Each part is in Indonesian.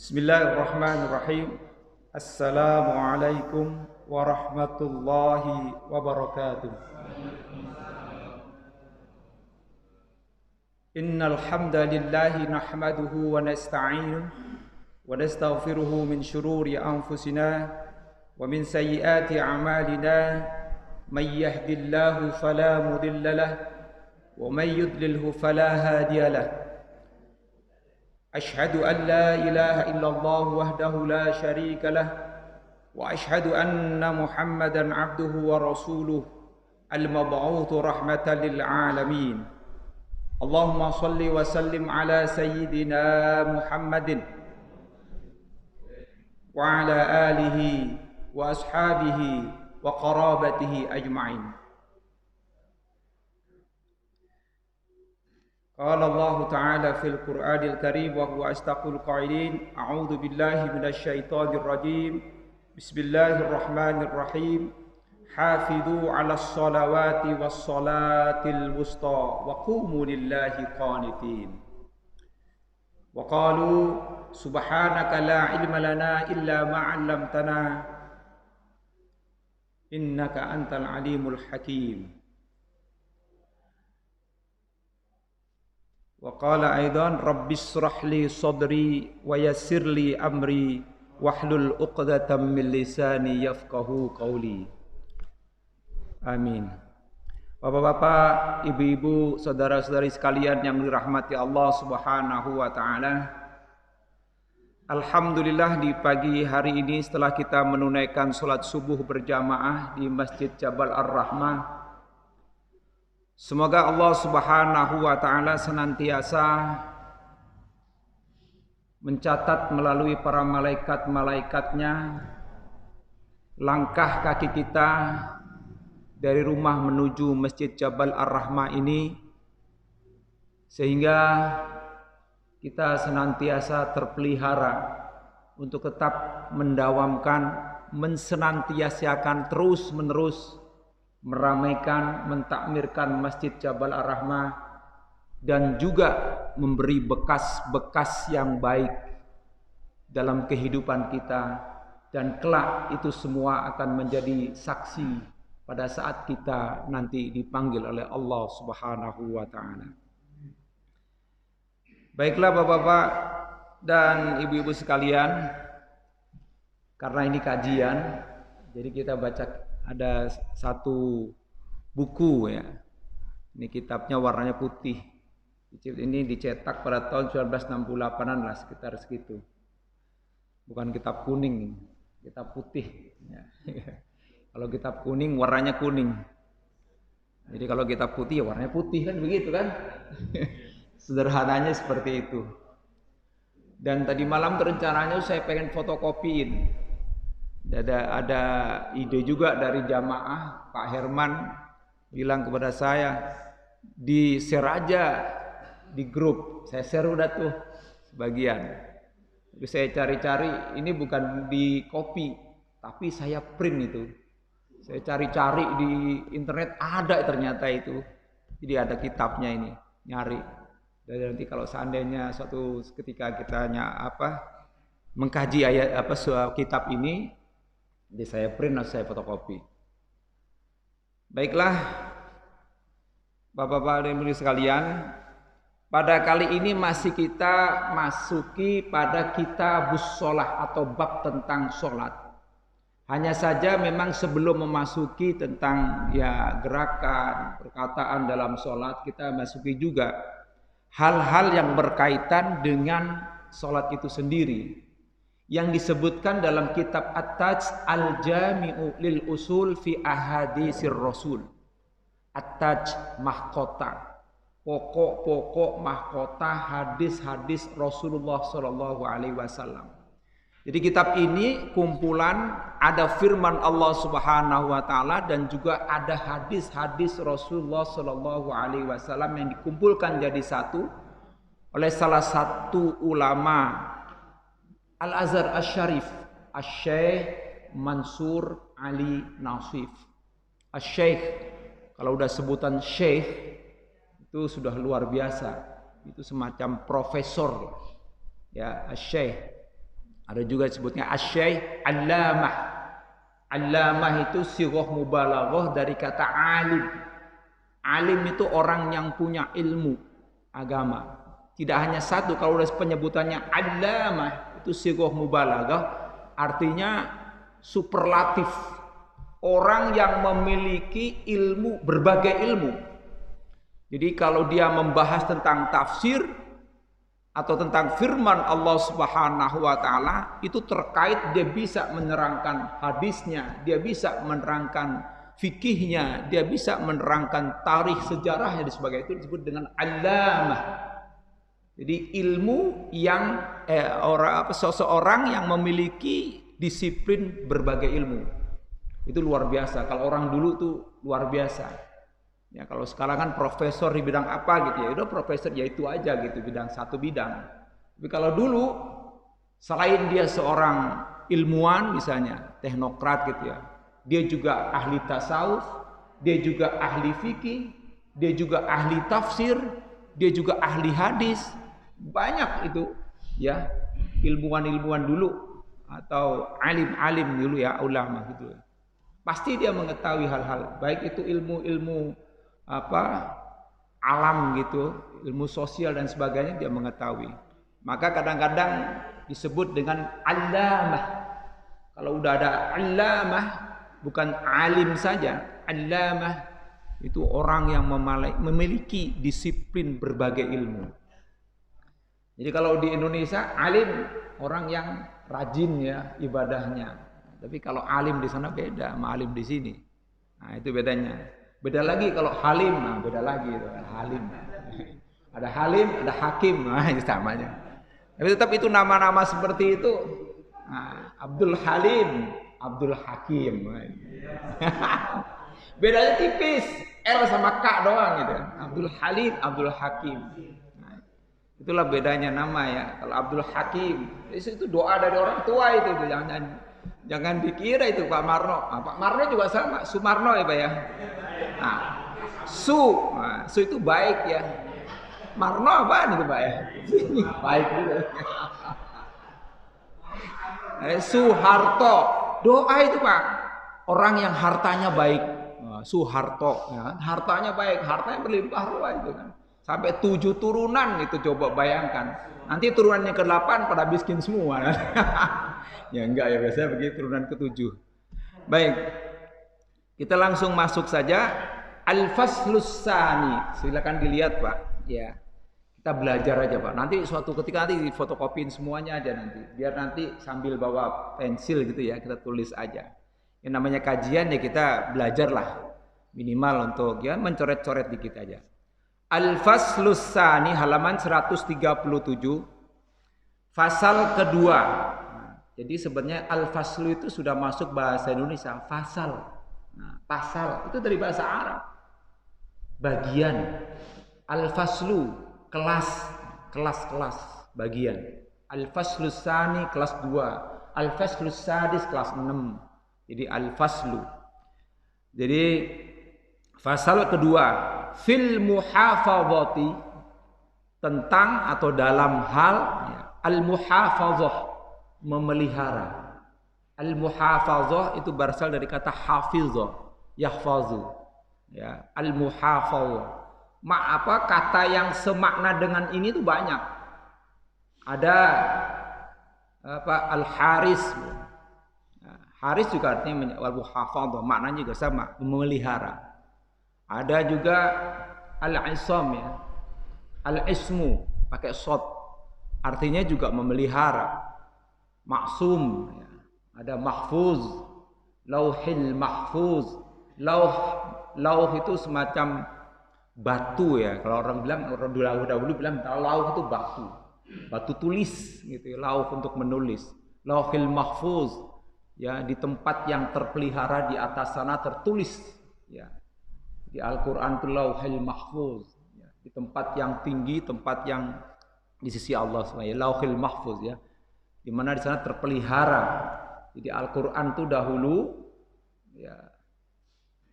Bismillahirrahmanirrahim. Assalamualaikum warahmatullahi wabarakatuh. Innal hamdalillahi nahmaduhu wa nasta'inuhu wa nastaghfiruhu min shururi anfusina wa min sayyiati a'malina. May yahdihillahu fala mudilla lahu wa may yudlilhu fala hadiya lahu. أشهد أن لا إله إلا الله وحده لا شريك له وأشهد أن محمدا عبده ورسوله المبعوث رحمة للعالمين. اللهم صل وسلم على سيدنا محمد وعلى آله وأصحابه وقرابته أجمعين. قال الله تعالى في القرآن الكريم وهو أصدق القائلين: أعوذ بالله من الشيطان الرجيم. بسم الله الرحمن الرحيم. حافظوا على الصلوات والصلاة الوسطى وقوموا لله قانتين. وقالوا سبحانك لا علم لنا إلا ما علمتنا إنك أنت العليم الحكيم. Wa qala aidan rabbis shrah li sadri wa yassir li amri wahlul 'uqdatam min lisani yafqahu qawli. Amin. Bapak-bapak, ibu-ibu, saudara-saudari sekalian yang dirahmati Allah Subhanahu wa taala. Alhamdulillah di pagi hari ini setelah kita menunaikan salat subuh berjamaah di Masjid Jabal Ar-Rahmah, semoga Allah Subhanahu wa taala senantiasa mencatat melalui para malaikat-malaikatnya langkah kaki kita dari rumah menuju Masjid Jabal Ar-Rahmah ini, sehingga kita senantiasa terpelihara untuk tetap mendawamkan, mensenantiasakan terus-menerus meramaikan, mentakmirkan Masjid Jabal Ar-Rahmah, dan juga memberi bekas-bekas yang baik dalam kehidupan kita, dan kelak itu semua akan menjadi saksi pada saat kita nanti dipanggil oleh Allah Subhanahu wa taala. Baiklah Bapak-bapak dan ibu-ibu sekalian, karena ini kajian, jadi kita baca ada satu buku ya. Ini kitabnya warnanya putih. Ini dicetak pada tahun 1968-an lah, sekitar segitu. Bukan kitab kuning, kitab putih ya. Kalau kitab kuning warnanya kuning. Jadi kalau kitab putih ya warnanya putih, kan begitu kan? Sederhananya seperti itu. Dan tadi malam rencananya saya pengen fotokopiin. Ada ide juga dari jamaah, Pak Herman bilang kepada saya, di share aja di grup. Saya share udah tuh sebagian. Tapi saya cari-cari, ini bukan di copy, tapi saya print itu. Saya cari-cari di internet, ada ternyata itu. Jadi ada kitabnya ini, nyari. Dan nanti kalau seandainya suatu ketika kita mengkaji ayat kitab ini, jadi saya print atau saya fotokopi. Baiklah, Bapak-bapak dan Ibu sekalian, pada kali ini masih kita masuki pada kitabus sholah atau bab tentang sholat. Hanya saja memang sebelum memasuki tentang gerakan, perkataan dalam sholat, kita masuki juga hal-hal yang berkaitan dengan sholat itu sendiri, yang disebutkan dalam kitab At-Taj Al-Jami'u lil Usul fi Ahaditsir Rasul. At-Taj mahkota, pokok-pokok mahkota hadis-hadis Rasulullah sallallahu alaihi wasallam. Jadi kitab ini kumpulan, ada firman Allah Subhanahu wa taala dan juga ada hadis-hadis Rasulullah sallallahu alaihi wasallam yang dikumpulkan jadi satu oleh salah satu ulama Al-Azhar Asy-Syarif, Asy-Syaikh Mansur Ali Nasif. Asy-Syaikh, kalau udah sebutan syekh itu sudah luar biasa. Itu semacam profesor ya, Asy-Syaikh. Ada juga disebutnya asy-syaikh allamah. Allamah itu sighah mubalaghah dari kata alim. Alim itu orang yang punya ilmu agama. Tidak hanya satu, kalau udah penyebutannya allamah itu sighah mubalaghah, artinya superlatif. Orang yang memiliki ilmu, berbagai ilmu. Jadi kalau dia membahas tentang tafsir atau tentang firman Allah Subhanahu wa taala, itu terkait, dia bisa menerangkan hadisnya, dia bisa menerangkan fikihnya, dia bisa menerangkan tarikh sejarahnya dan sebagainya, itu disebut dengan allamah. Jadi ilmu yang seseorang yang memiliki disiplin berbagai ilmu. Itu luar biasa. Kalau orang dulu tuh luar biasa. Ya, kalau sekarang kan profesor di bidang apa gitu ya, udah profesor ya itu aja gitu, satu bidang. Tapi kalau dulu selain dia seorang ilmuwan misalnya, teknokrat gitu ya, dia juga ahli tasawuf, dia juga ahli fikih, dia juga ahli tafsir, dia juga ahli hadis. Banyak itu ya, ilmuwan-ilmuwan dulu atau alim-alim dulu ya, ulama gitu. Pasti dia mengetahui hal-hal, baik itu ilmu-ilmu alam gitu, ilmu sosial dan sebagainya, dia mengetahui. Maka kadang-kadang disebut dengan allamah. Kalau udah ada allamah, bukan alim saja, allamah itu orang yang memiliki disiplin berbagai ilmu. Jadi kalau di Indonesia alim orang yang rajin ya ibadahnya. Tapi kalau alim di sana beda sama alim di sini. Nah, itu bedanya. Beda lagi kalau halim, nah beda lagi itu halim. Ada halim, ada hakim, nah itu samanya. Tapi tetap itu nama-nama seperti itu. Nah, Abdul Halim, Abdul Hakim. Bedanya tipis, L sama K doang gitu. Abdul Halim, Abdul Hakim. Nah, itulah bedanya nama ya. Kalau Abdul Hakim, itu doa dari orang tua itu, jangan dikira itu Pak Marno. Nah, Pak Marno juga sama, Sumarno ya Pak ya. Nah, Su itu baik ya. Marno apaan itu Pak ya? Baik juga. Suharto, doa itu Pak. Orang yang hartanya baik. Suharto, ya. Hartanya baik, hartanya berlimpah ruah itu kan. Sampai 7 turunan itu coba bayangkan. Nanti turunannya ke-8 pada miskin semua. Ya enggak ya, biasanya begitu turunan ke-7. Baik. Kita langsung masuk saja Al-Faslus Tsani. Silakan dilihat, Pak. Ya. Kita belajar aja, Pak. Nanti suatu ketika nanti difotokopiin semuanya aja nanti. Biar nanti sambil bawa pensil gitu ya, kita tulis aja. Yang namanya kajian ya kita belajarlah. Minimal untuk ya mencoret-coret dikit aja. Al-Faslus Tsani halaman 137. Fasal kedua. Jadi sebenarnya al-faslu itu sudah masuk bahasa Indonesia, fasal. Nah, pasal itu dari bahasa Arab. Bagian. Al-faslu, kelas, bagian. Al-faslu tsani kelas 2, al-faslu sadis kelas 6. Jadi al-faslu. Jadi fasal kedua, fil muhafadzati, tentang atau dalam hal ya, al-muhafadzah, memelihara. Al-muhafadzah itu berasal dari kata hafizah, yahfazu. Ya, al-muhafadzah. Kata yang semakna dengan ini itu banyak. Ada al-haris. Haris juga artinya al-muhafadzah, maknanya juga sama, memelihara. Ada juga al-isam ya. Al-ismu pakai shad. Artinya juga memelihara. Maksum ya. Ada mahfuz, lauhil mahfuz. Lauh itu semacam batu ya. Kalau orang dahulu bilang lauh itu batu tulis gitu ya. Lauh untuk menulis. Lauhil mahfuz ya, di tempat yang terpelihara, di atas sana tertulis ya. Di Al-Qur'an itu lauhil mahfuz ya. Di tempat yang tinggi, tempat yang di sisi Allah SWT, lauhil mahfuz ya. Di mana di sana terpelihara. Jadi Al-Qur'an itu dahulu ya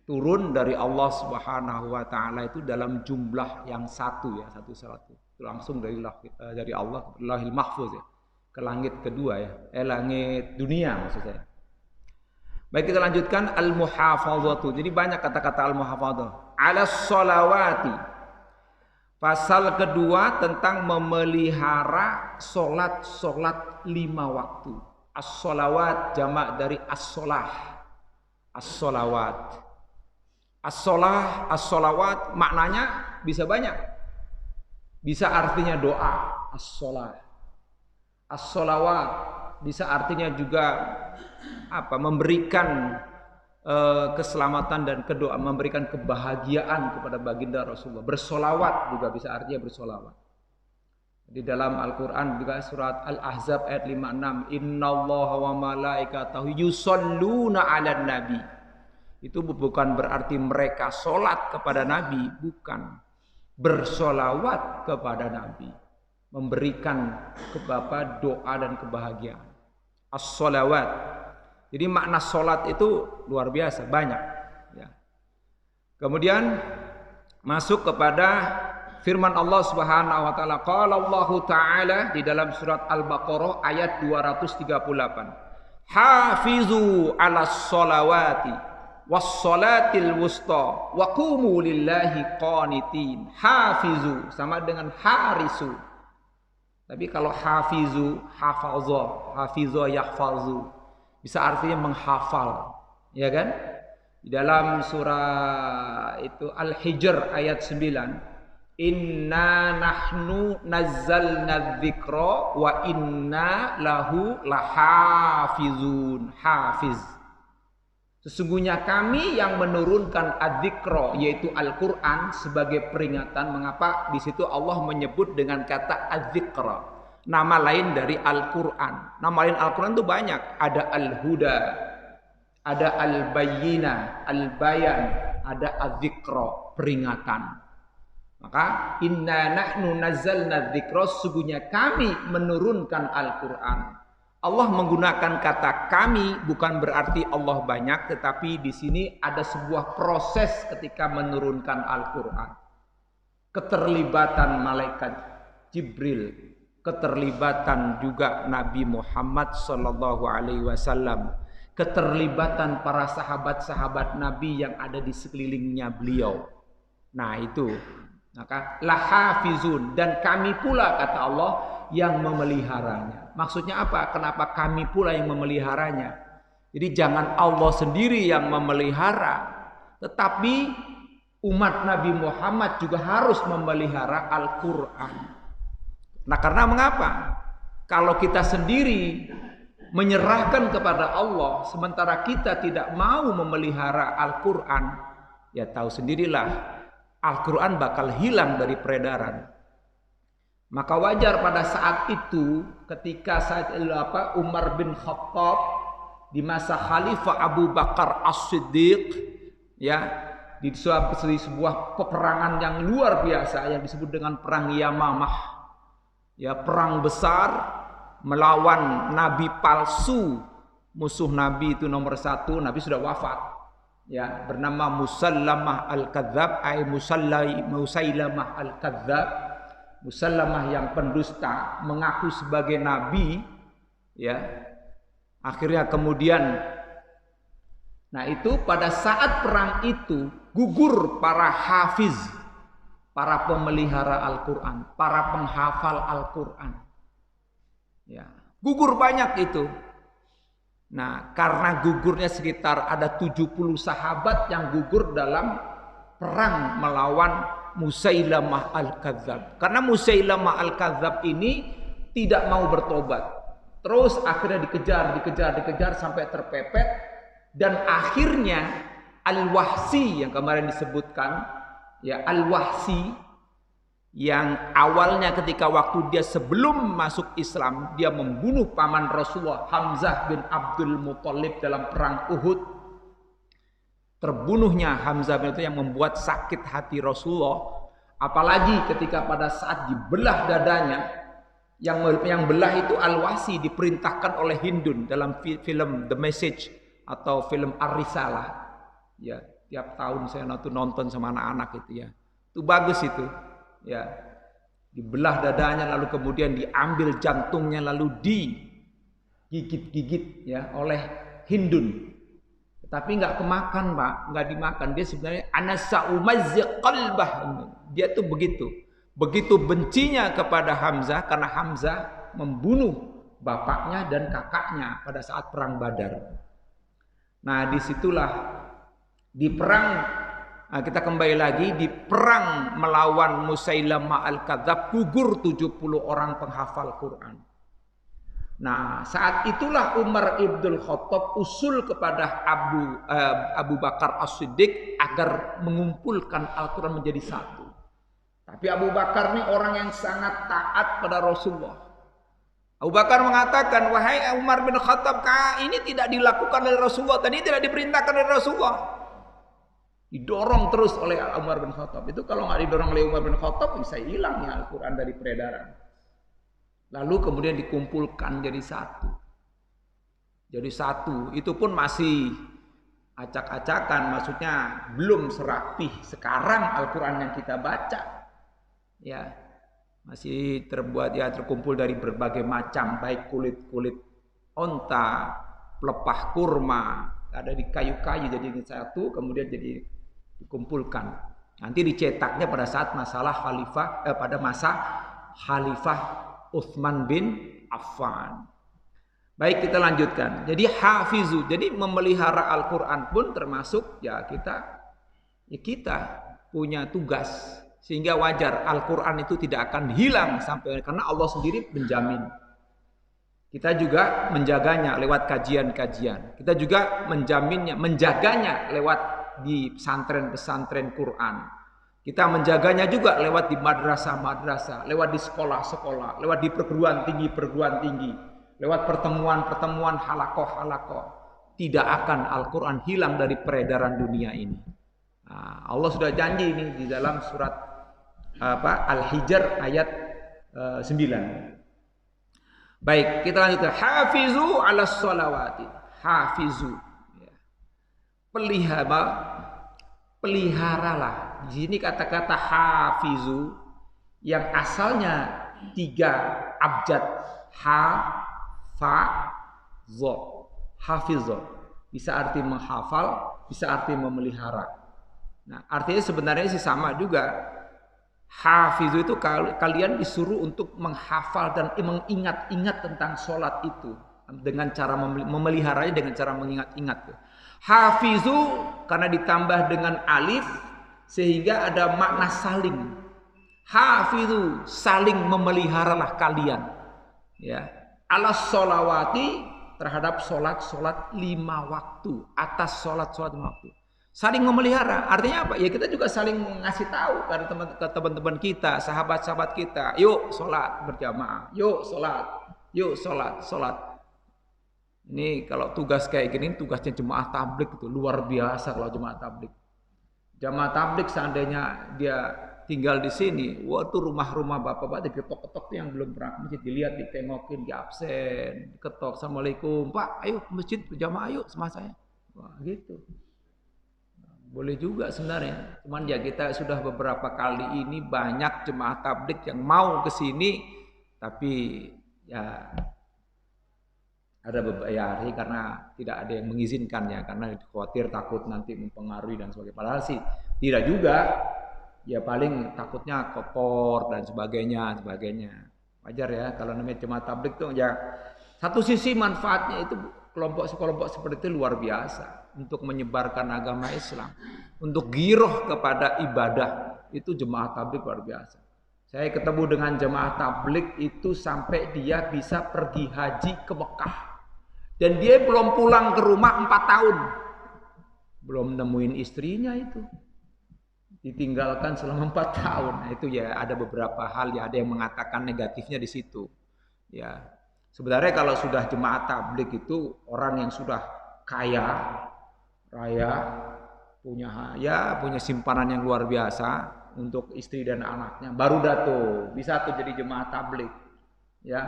turun dari Allah Subhanahu wa taala itu dalam jumlah yang satu ya, satu. Itu langsung dari Allah, lauhil mahfuz ya. ke langit kedua ya, langit dunia maksud saya. Baik, kita lanjutkan al-muhafadzatu. Jadi banyak kata-kata al-muhafadzah. Ala sholawati. Pasal kedua tentang memelihara solat 5 waktu. As-sholawat jamak dari as-sholah. As-sholawat. As-sholah, as-sholawat maknanya bisa banyak. Bisa artinya doa, as-sholah. As-sholawat bisa artinya juga memberikan keselamatan dan memberikan kebahagiaan kepada baginda Rasulullah. Bersolawat juga bisa artinya bersolawat. Di dalam Al-Quran juga surat Al-Ahzab ayat 56, innallaha wa malaikatahu yusholluna 'alan nabi. Itu bukan berarti mereka sholat kepada Nabi, bukan. Bersolawat kepada Nabi, memberikan doa dan kebahagiaan. As-sholawat. Jadi makna sholat itu luar biasa, banyak. Ya. Kemudian masuk kepada firman Allah Subhanahu wa taala. Qala Allah taala di dalam surat Al-Baqarah ayat 238. Hafizu 'alas sholawati was sholatil wusta wa qumu lillahi qanitin. Hafizu sama dengan harisu. Tapi kalau hafizu, hafizah yahfazu. Bisa artinya menghafal, ya kan? Di dalam surah itu Al-Hijr ayat 9, inna nahnu nazzalna dzikra wa inna lahu lahafizun. Hafiz. Sesungguhnya kami yang menurunkan adzikra yaitu Al-Qur'an sebagai peringatan. Mengapa di situ Allah menyebut dengan kata adzikra? Nama lain dari Al-Quran. Nama lain Al-Quran itu banyak. Ada Al-Huda, ada Al-Bayyinah, Al-Bayan, ada Al-Dzikra, peringatan. Maka inna nahnu nazzalna dzikra, sesungguhnya kami menurunkan Al-Quran. Allah menggunakan kata kami bukan berarti Allah banyak, tetapi di sini ada sebuah proses ketika menurunkan Al-Quran. Keterlibatan malaikat Jibril, keterlibatan juga Nabi Muhammad sallallahu alaihi wasallam, keterlibatan para sahabat-sahabat Nabi yang ada di sekelilingnya beliau. Nah itu, maka lahafizun, dan kami pula kata Allah yang memeliharanya. Maksudnya apa? Kenapa kami pula yang memeliharanya? Jadi jangan Allah sendiri yang memelihara, tetapi umat Nabi Muhammad juga harus memelihara Al-Quran. Nah karena mengapa? Kalau kita sendiri menyerahkan kepada Allah, sementara kita tidak mau memelihara Al-Quran, ya tahu sendirilah, Al-Quran bakal hilang dari peredaran. Maka wajar pada saat itu ketika Umar bin Khattab di masa Khalifah Abu Bakar As-Siddiq, ya, di sebuah peperangan yang luar biasa yang disebut dengan perang Yamamah. Ya, perang besar melawan nabi palsu. Musuh nabi itu nomor 1, nabi sudah wafat. Ya, bernama Musallamah Al-Kadzab, Musailamah Al-Kadzab. Musallamah yang pendusta, mengaku sebagai nabi, ya. Akhirnya kemudian, nah itu pada saat perang itu gugur para hafiz, para pemelihara Al-Quran, para penghafal Al-Quran. Ya, gugur banyak itu. Nah, karena gugurnya sekitar ada 70 sahabat yang gugur dalam perang melawan Musailamah Al-Kadzab. Karena Musailamah Al-Kadzab ini tidak mau bertobat. Terus akhirnya dikejar sampai terpepet. Dan akhirnya Al-Wahsi yang kemarin disebutkan, ya, Al-Wahsi yang awalnya ketika waktu dia sebelum masuk Islam dia membunuh paman Rasulullah Hamzah bin Abdul Muthalib dalam perang Uhud. Terbunuhnya Hamzah bin itu yang membuat sakit hati Rasulullah, apalagi ketika pada saat dibelah dadanya, yang belah itu Al-Wahsi, diperintahkan oleh Hindun dalam film The Message atau film Ar-Risalah. Ya, tiap tahun saya nonton sama anak-anak itu ya. Itu bagus itu. Ya. dibelah dadanya, lalu kemudian diambil jantungnya, lalu digigit-gigit ya oleh Hindun. Tapi nggak kemakan, Pak, nggak dimakan. Dia sebenarnya anasa'umazziq qalbah. Dia tuh begitu bencinya kepada Hamzah karena Hamzah membunuh bapaknya dan kakaknya pada saat perang Badar. Nah, disitulah di perang, kita kembali lagi di perang melawan Musailamah al-Kadzab, gugur 70 orang penghafal Quran. Nah, saat itulah Umar ibn Khattab usul kepada Abu Bakar As-Siddiq agar mengumpulkan Al-Quran menjadi satu. Tapi Abu Bakar ini orang yang sangat taat pada Rasulullah. Abu Bakar mengatakan, wahai Umar bin Khattab, ini tidak dilakukan oleh Rasulullah, tadi tidak diperintahkan oleh Rasulullah. Didorong terus oleh Umar bin Khattab. Itu kalau nggak didorong oleh Umar bin Khattab, bisa hilang ya Al-Quran dari peredaran. Lalu kemudian dikumpulkan jadi satu. Jadi satu, itu pun masih acak-acakan, maksudnya belum serapih sekarang Al-Quran yang kita baca. Ya, masih terkumpul dari berbagai macam, baik kulit-kulit onta, pelepah kurma, ada di kayu-kayu jadi satu, kemudian jadi dikumpulkan. Nanti dicetaknya pada saat pada masa Khalifah Utsman bin Affan. Baik, kita lanjutkan. Jadi hafizu, jadi memelihara Al-Quran pun termasuk kita punya tugas. Sehingga wajar Al-Quran itu tidak akan hilang sampai, karena Allah sendiri menjamin. Kita juga menjaganya lewat kajian-kajian. Kita juga menjaganya lewat di pesantren-pesantren Quran. Kita menjaganya juga lewat di madrasah-madrasah, lewat di sekolah-sekolah, lewat di perguruan tinggi, lewat pertemuan-pertemuan halakoh-halakoh. Tidak akan Al-Quran hilang dari peredaran dunia ini. Nah, Allah sudah janji ini di dalam surat Al-Hijr ayat 9. Baik, kita lanjutkan. Hafizu 'alas sholawati. Hafizu. Ya. Peliharalah. Di sini kata-kata hafizu yang asalnya 3 abjad, ha, fa, zo. Hafizo. Bisa arti menghafal, bisa arti memelihara. Nah, artinya sebenarnya sih sama juga. Hafizu itu kalian disuruh untuk menghafal dan mengingat-ingat tentang sholat itu dengan cara memeliharanya, dengan cara mengingat-ingat. Hafizu karena ditambah dengan alif sehingga ada makna saling. Hafizu, saling memeliharalah kalian. Ya, alas sholawati terhadap sholat 5 waktu, atas sholat 5 waktu. Saling memelihara, artinya apa? Ya kita juga saling ngasih tahu ke teman-teman kita, sahabat-sahabat kita. Yuk sholat berjamaah, yuk sholat. Ini kalau tugas kayak gini, tugasnya jemaah tabligh itu luar biasa kalau jemaah tabligh. Jemaah tabligh seandainya dia tinggal di sini, waktu rumah-rumah bapak-bapak diketok-ketok yang belum pernah ke masjid, dilihat, ditengokin, di absen, diketok, assalamualaikum, Pak, ayo ke masjid berjamaah, ayo sama saya. Wah gitu. Boleh juga sebenarnya, cuman ya kita sudah beberapa kali ini banyak jemaah tabligh yang mau ke sini, tapi ya ada beberapa hari karena tidak ada yang mengizinkan ya, karena khawatir takut nanti mempengaruhi dan sebagainya. Padahal sih tidak juga, ya paling takutnya kotor dan sebagainya. Wajar ya kalau namanya jemaah tabligh tuh ya, satu sisi manfaatnya itu kelompok seperti itu luar biasa. Untuk menyebarkan agama Islam, untuk giroh kepada ibadah, itu jemaah tabligh luar biasa. Saya ketemu dengan jemaah tabligh itu sampai dia bisa pergi haji ke Mekah, dan dia belum pulang ke rumah 4 tahun, belum nemuin istrinya, itu ditinggalkan selama 4 tahun. Nah, itu ya ada beberapa hal ya, ada yang mengatakan negatifnya di situ. Ya sebenarnya kalau sudah jemaah tabligh itu orang yang sudah kaya raya, punya simpanan yang luar biasa untuk istri dan anaknya, baru bisa jadi jemaah tabligh. Ya,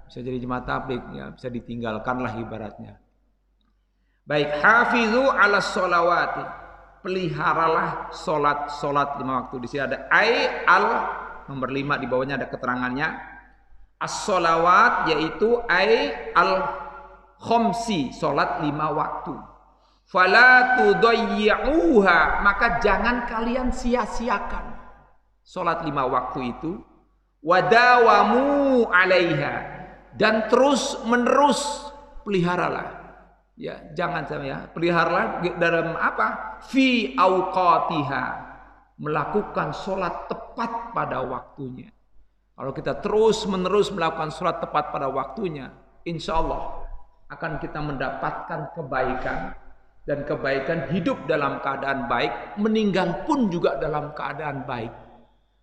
bisa jadi jemaah tabligh, ya bisa ditinggalkan lah ibaratnya. Baik, hafizu 'alas sholawati. Peliharalah salat 5 waktu. Di sini ada Nomor 5 di bawahnya ada keterangannya. As-sholawat yaitu al-khomsi, sholat 5 waktu. Fala tudayyi'uha, maka jangan kalian sia-siakan sholat 5 waktu itu. Wadawamu 'alaiha, dan terus menerus peliharalah. Ya, jangan ya, peliharalah dalam apa? Fi auqatiha, melakukan sholat tepat pada waktunya. Kalau kita terus menerus melakukan sholat tepat pada waktunya, insya Allah akan kita mendapatkan kebaikan, dan kebaikan hidup dalam keadaan baik, meninggal pun juga dalam keadaan baik.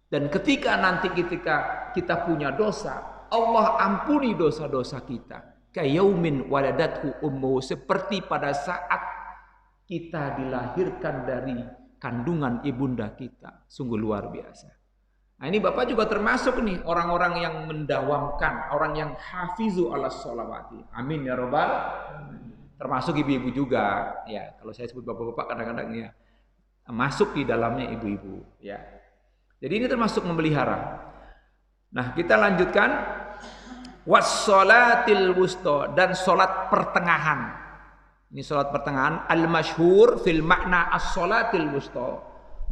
Dan ketika nanti kita punya dosa, Allah ampuni dosa-dosa kita. Kayaumin waladathu ummu, seperti pada saat kita dilahirkan dari kandungan ibunda kita. Sungguh luar biasa. Nah, ini Bapak juga termasuk nih orang-orang yang mendawamkan, orang yang hafizu ala sholawati. Amin ya robbal. Termasuk ibu-ibu juga. Ya, kalau saya sebut bapak-bapak kadang-kadang ya masuk di dalamnya ibu-ibu. Ya. Jadi ini termasuk memelihara. Nah, kita lanjutkan. Wassolatil wusta, dan solat pertengahan. Ini solat pertengahan. Al-masyhur fil makna as-solatil wusta.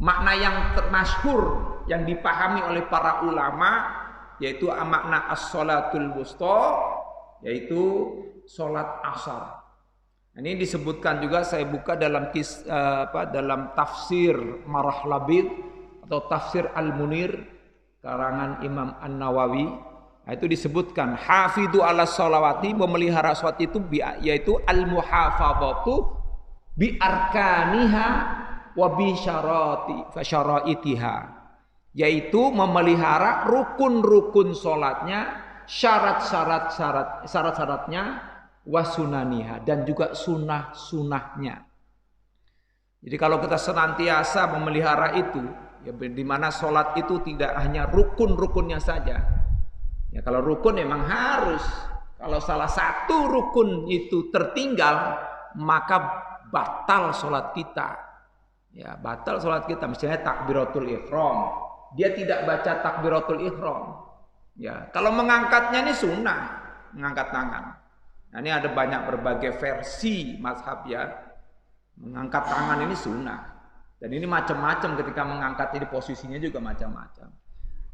Makna yang termasyhur yang dipahami oleh para ulama yaitu makna as-solatul wusta, yaitu solat asar. Ini disebutkan juga, saya buka dalam dalam tafsir Marahlabid atau tafsir Al-Munir karangan Imam An-Nawawi. Nah, itu disebutkan hafidhu ala sholawati, memelihara sholat itu yaitu al-muhafadzatu bi arkaniha wa bi syaraitiha, yaitu memelihara rukun-rukun sholatnya, syarat-syaratnya, wasunaniha, dan juga sunnah-sunnahnya. Jadi kalau kita senantiasa memelihara itu, ya, di mana sholat itu tidak hanya rukun-rukunnya saja. Ya, kalau rukun memang harus. Kalau salah satu rukun itu tertinggal, maka batal sholat kita. Ya, batal sholat kita. Misalnya takbiratul ihram, dia tidak baca takbiratul ihram. Ya, kalau mengangkatnya ini sunnah, mengangkat tangan. Nah, ini ada banyak berbagai versi mazhab ya. Mengangkat tangan ini sunnah. Dan ini macam-macam, ketika mengangkat ini posisinya juga macam-macam.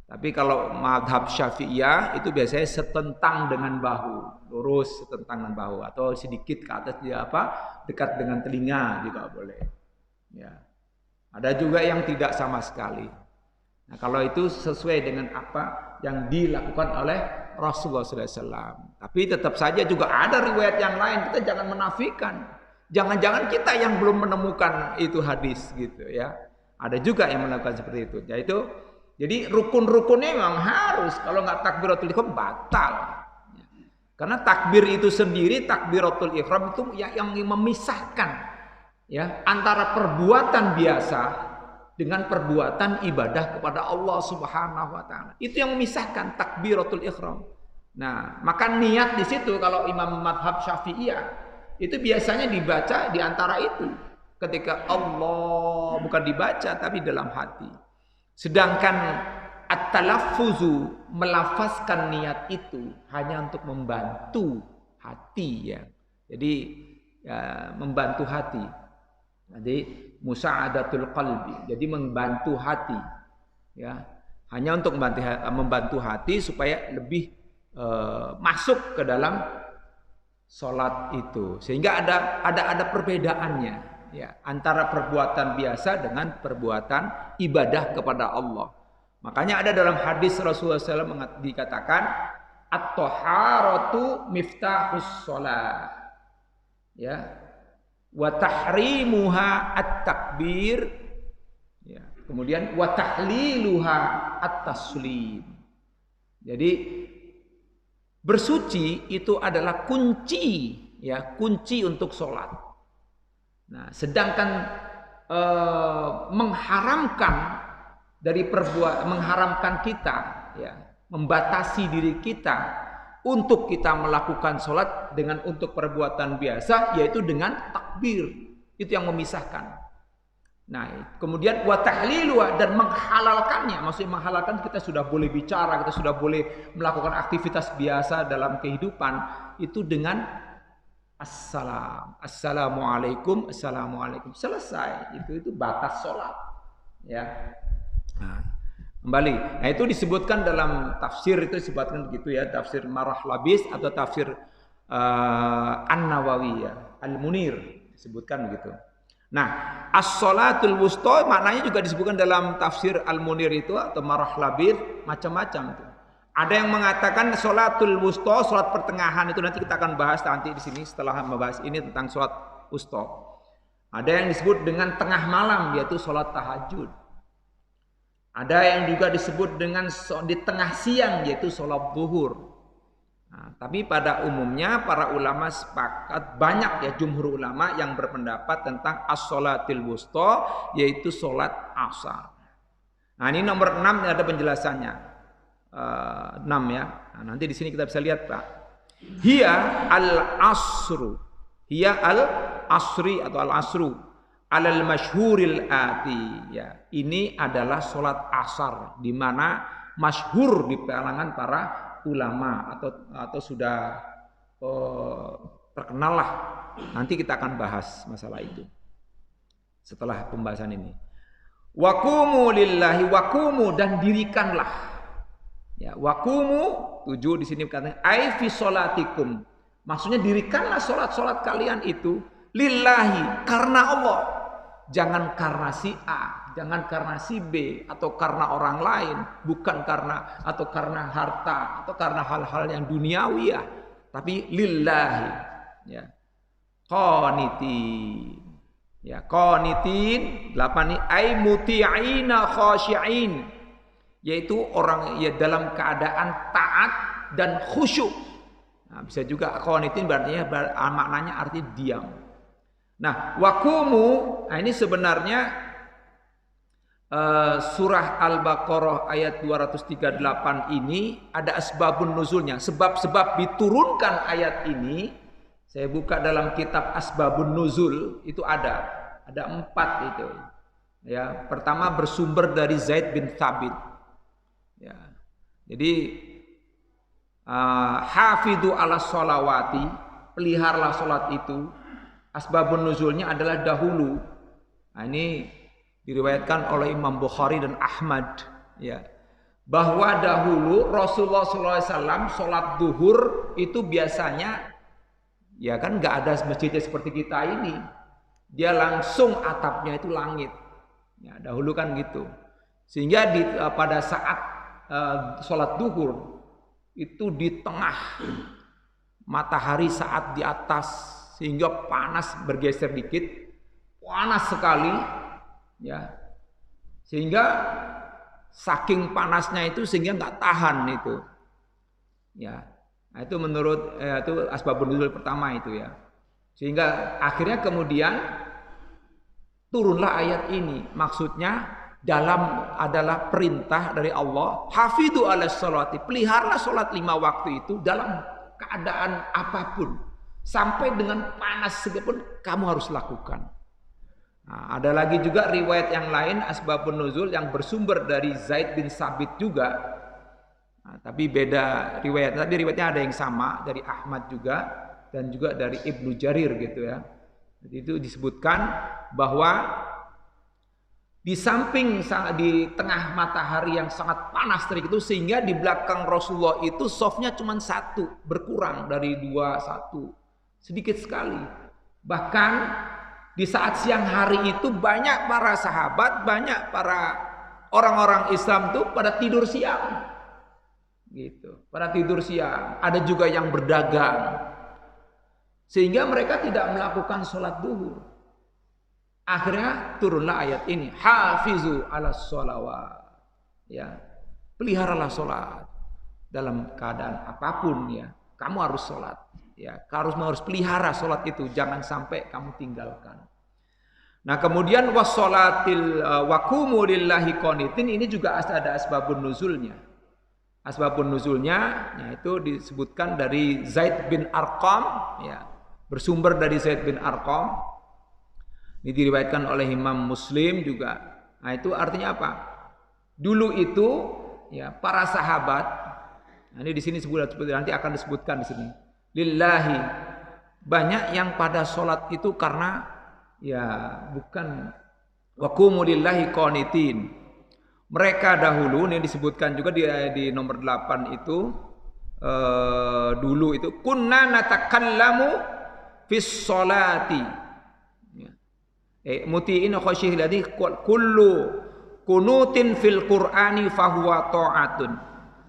Tapi kalau madhab Syafi'iyah itu biasanya setentang dengan bahu, lurus setentang dengan bahu, atau sedikit ke atas dia dekat dengan telinga juga boleh. Ya. Ada juga yang tidak sama sekali. Nah, kalau itu sesuai dengan apa yang dilakukan oleh Rasulullah SAW. Tapi tetap saja juga ada riwayat yang lain, kita jangan menafikan. Jangan-jangan kita yang belum menemukan itu hadis gitu ya. Ada juga yang melakukan seperti itu. Yaitu jadi rukun-rukunnya memang harus, kalau nggak takbiratul ihram batal. Karena takbir itu sendiri, takbiratul ihram itu yang memisahkan ya antara perbuatan biasa dengan perbuatan ibadah kepada Allah Subhanahu wa taala. Itu yang memisahkan takbiratul ihram. Nah, maka niat di situ kalau Imam Madhab Syafi'iyah itu biasanya dibaca di antara itu. Ketika Allah bukan dibaca tapi dalam hati. Sedangkan at-talaffuzu, melafazkan niat itu hanya untuk membantu hati ya. Jadi ya, membantu hati. Jadi musa'adatul qalbi. Jadi membantu hati. Ya. Hanya untuk membantu hati supaya lebih masuk ke dalam sholat itu. Sehingga ada perbedaannya. Ya, antara perbuatan biasa dengan perbuatan ibadah kepada Allah. Makanya ada dalam hadis Rasulullah SAW dikatakan at-taharatu miftahus sholat. Ya, wa tahrimuha at-takbir. Ya, kemudian wa tahliluha at-taslim. Jadi bersuci itu adalah kunci, ya, kunci untuk sholat. Nah, sedangkan mengharamkan kita, ya, membatasi diri kita untuk kita melakukan sholat untuk perbuatan biasa, yaitu dengan takbir. Itu yang memisahkan. Nah, kemudian wa tahliluha, dan menghalalkannya. Maksudnya menghalalkan, kita sudah boleh bicara, kita sudah boleh melakukan aktivitas biasa dalam kehidupan itu dengan assalam, assalamualaikum, assalamualaikum, selesai. Itu batas sholat, ya. Nah, kembali. Nah, itu disebutkan dalam tafsir, itu disebutkan begitu ya, tafsir Marah Labis atau tafsir An-Nawawi ya, Al-Munir disebutkan begitu. Nah, as-sholatul wusta maknanya juga disebutkan dalam tafsir Al-Munir itu atau Marah Labis, macam-macam itu. Ada yang mengatakan sholatul wusta, sholat pertengahan, itu nanti kita akan bahas nanti di sini setelah membahas ini tentang sholat wusta. Ada yang disebut dengan tengah malam, yaitu sholat tahajud. Ada yang juga disebut dengan di tengah siang, yaitu sholat zuhur. Nah, tapi pada umumnya para ulama sepakat, banyak ya jumhur ulama yang berpendapat tentang as-sholatil wusta, yaitu sholat asar. Nah, ini nomor 6 ada penjelasannya. 6 ya. Nah, nanti di sini kita bisa lihat, Pak. Hiya al-asru. Hiya al-asri atau al-asru alal masyhuril ati ya. Ini adalah sholat asar di mana masyhur di kalangan para ulama atau sudah terkenal lah. Nanti kita akan bahas masalah itu setelah pembahasan ini. Waqumu lillahi, waqumu, dan dirikanlah. Ya, waqumu 7 di sini katanya ai fi sholatikum. Maksudnya dirikanlah salat-salat kalian itu lillahi, karena Allah. Jangan karena si A, jangan karena si B, atau karena orang lain, bukan karena atau karena harta atau karena hal-hal yang duniawi ya, tapi lillahi. Ya. Qanitin. Ya, qanitin 8 ini ai muti'ina khashi'in, yaitu orang ya dalam keadaan taat dan khusyuk. Nah, bisa juga qanitin maknanya arti diam. Nah, waqumu, nah ini sebenarnya surah Al-Baqarah ayat 238 ini ada asbabun nuzulnya. Sebab-sebab diturunkan ayat ini, saya buka dalam kitab Asbabun Nuzul, itu ada 4 itu. Ya, pertama bersumber dari Zaid bin Thabit. Ya. Jadi hafidhu ala sholawati, peliharalah salat itu. Asbabun nuzulnya adalah dahulu. Nah, ini diriwayatkan oleh Imam Bukhari dan Ahmad ya, bahwa dahulu Rasulullah SAW sholat duhur itu biasanya ya kan nggak ada masjidnya seperti kita ini, dia langsung atapnya itu langit ya, dahulu kan gitu, sehingga pada saat sholat duhur itu di tengah matahari saat di atas, sehingga panas bergeser dikit, panas sekali ya, sehingga saking panasnya itu sehingga nggak tahan itu ya. Nah, itu menurut itu asbabun nuzul pertama itu ya, sehingga akhirnya kemudian turunlah ayat ini. Maksudnya adalah perintah dari Allah, hafidhu ala sholati, peliharalah sholat 5 waktu itu dalam keadaan apapun, sampai dengan panas sekalipun kamu harus lakukan. Nah, ada lagi juga riwayat yang lain asbabun nuzul yang bersumber dari Zaid bin Sabit juga. Nah, tapi beda riwayat. Tadi riwayatnya ada yang sama dari Ahmad juga dan juga dari Ibnu Jarir gitu ya. Jadi itu disebutkan bahwa di samping di tengah matahari yang sangat panas terik itu, sehingga di belakang Rasulullah itu softnya cuma 1, berkurang dari 2 1. Sedikit sekali. Bahkan di saat siang hari itu banyak para sahabat, banyak para orang-orang Islam tuh pada tidur siang. Gitu. Pada tidur siang. Ada juga yang berdagang. Sehingga mereka tidak melakukan sholat duhur. Akhirnya turunlah ayat ini, hafizu ala sholawat. Ya. Peliharalah sholat dalam keadaan apapun ya. Kamu harus sholat. Ya, harus pelihara sholat itu, jangan sampai kamu tinggalkan. Nah, kemudian wassolatil waqumu lillahi qanitin, ini juga ada asbabun nuzulnya. Asbabun nuzulnya yaitu disebutkan dari Zaid bin Arqam ya, bersumber dari Zaid bin Arqam. Ini diriwayatkan oleh Imam Muslim juga. Nah, itu artinya apa? Dulu itu ya para sahabat, nah ini di sini nanti akan disebutkan di sini. Lillahi, banyak yang pada sholat itu karena ya bukan waqumu lillahi qanitin. Mereka dahulu ini disebutkan juga di nomor 8 itu dulu itu kunna natakallamu fis sholati. Muti'in khasyihi ladzi kullu kunutin fil Qur'ani fahuwa ta'atun.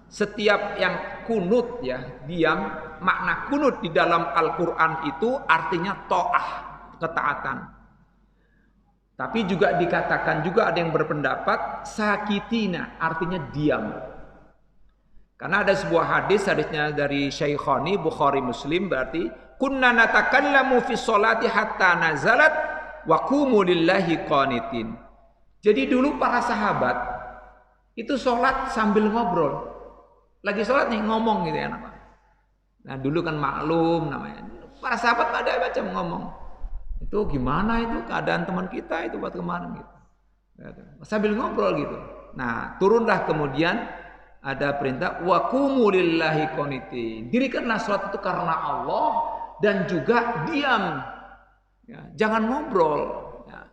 Setiap yang kunut ya, diam, makna kunut di dalam Al-Qur'an itu artinya ta'ah, ketaatan. Tapi juga dikatakan juga ada yang berpendapat sakitina, artinya diam. Karena ada sebuah hadisnya dari Syaikhani Bukhari Muslim, berarti kunna natakallamu fi sholati hatta nazalat wa qumu lillahi qanitin. Jadi dulu para sahabat itu sholat sambil ngobrol. Lagi sholat nih ngomong gitu ya. Nah dulu kan maklum namanya. Para sahabat ada macam ngomong. Itu gimana itu keadaan teman kita itu buat kemarin gitu. Sambil ngobrol gitu. Nah turunlah kemudian ada perintah wa qumu lillahi qanitin. Dirikanlah sholat itu karena Allah dan juga diam. Ya, jangan ngobrol. Ya.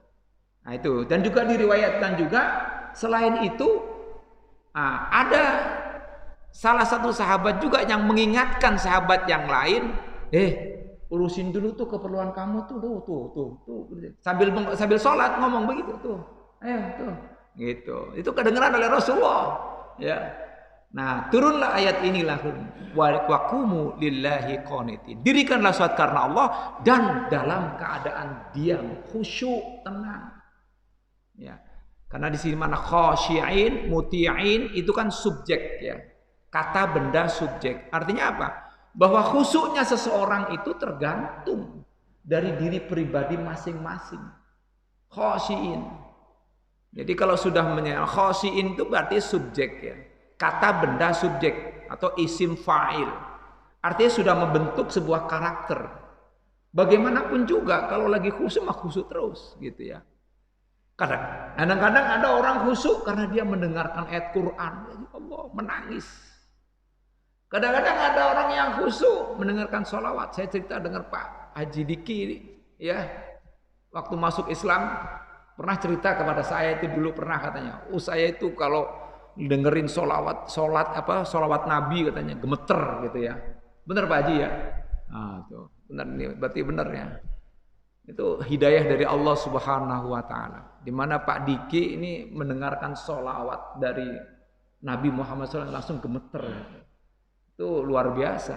Nah itu dan juga diriwayatkan juga selain itu ada salah satu sahabat juga yang mengingatkan sahabat yang lain, urusin dulu tuh keperluan kamu tuh, sambil sholat ngomong begitu tuh, tuh, gitu. Itu kedengeran oleh Rasulullah. Ya. Nah turunlah ayat inilah waqumu lillahi qanitin. Dirikanlah salat karena Allah dan dalam keadaan diam, khusyuk, tenang. Ya. Karena di sini mana khasyi'in, muti'in itu kan subjek ya. Kata benda subjek. Artinya apa? Bahwa khusyuknya seseorang itu tergantung dari diri pribadi masing-masing. Khasyi'in. Jadi kalau sudah khasyi'in itu berarti subjek ya. Kata benda subjek atau isim fa'il. Artinya sudah membentuk sebuah karakter. Bagaimanapun juga kalau lagi khusyuk mah khusyuk terus gitu ya. Kadang-kadang ada orang khusyuk karena dia mendengarkan ayat Quran, ya Allah menangis. Kadang-kadang ada orang yang khusyuk mendengarkan sholawat. Saya cerita dengar Pak Haji Diki ya. Waktu masuk Islam pernah cerita kepada saya itu dulu pernah katanya. Saya itu kalau dengerin solawat Nabi katanya gemeter gitu ya. Benar Pak Haji ya? Nah, tuh benar nih, berarti benar ya. Itu hidayah dari Allah Subhanahu wa taala. Di mana Pak Diki ini mendengarkan solawat dari Nabi Muhammad SAW langsung gemeter. Itu luar biasa.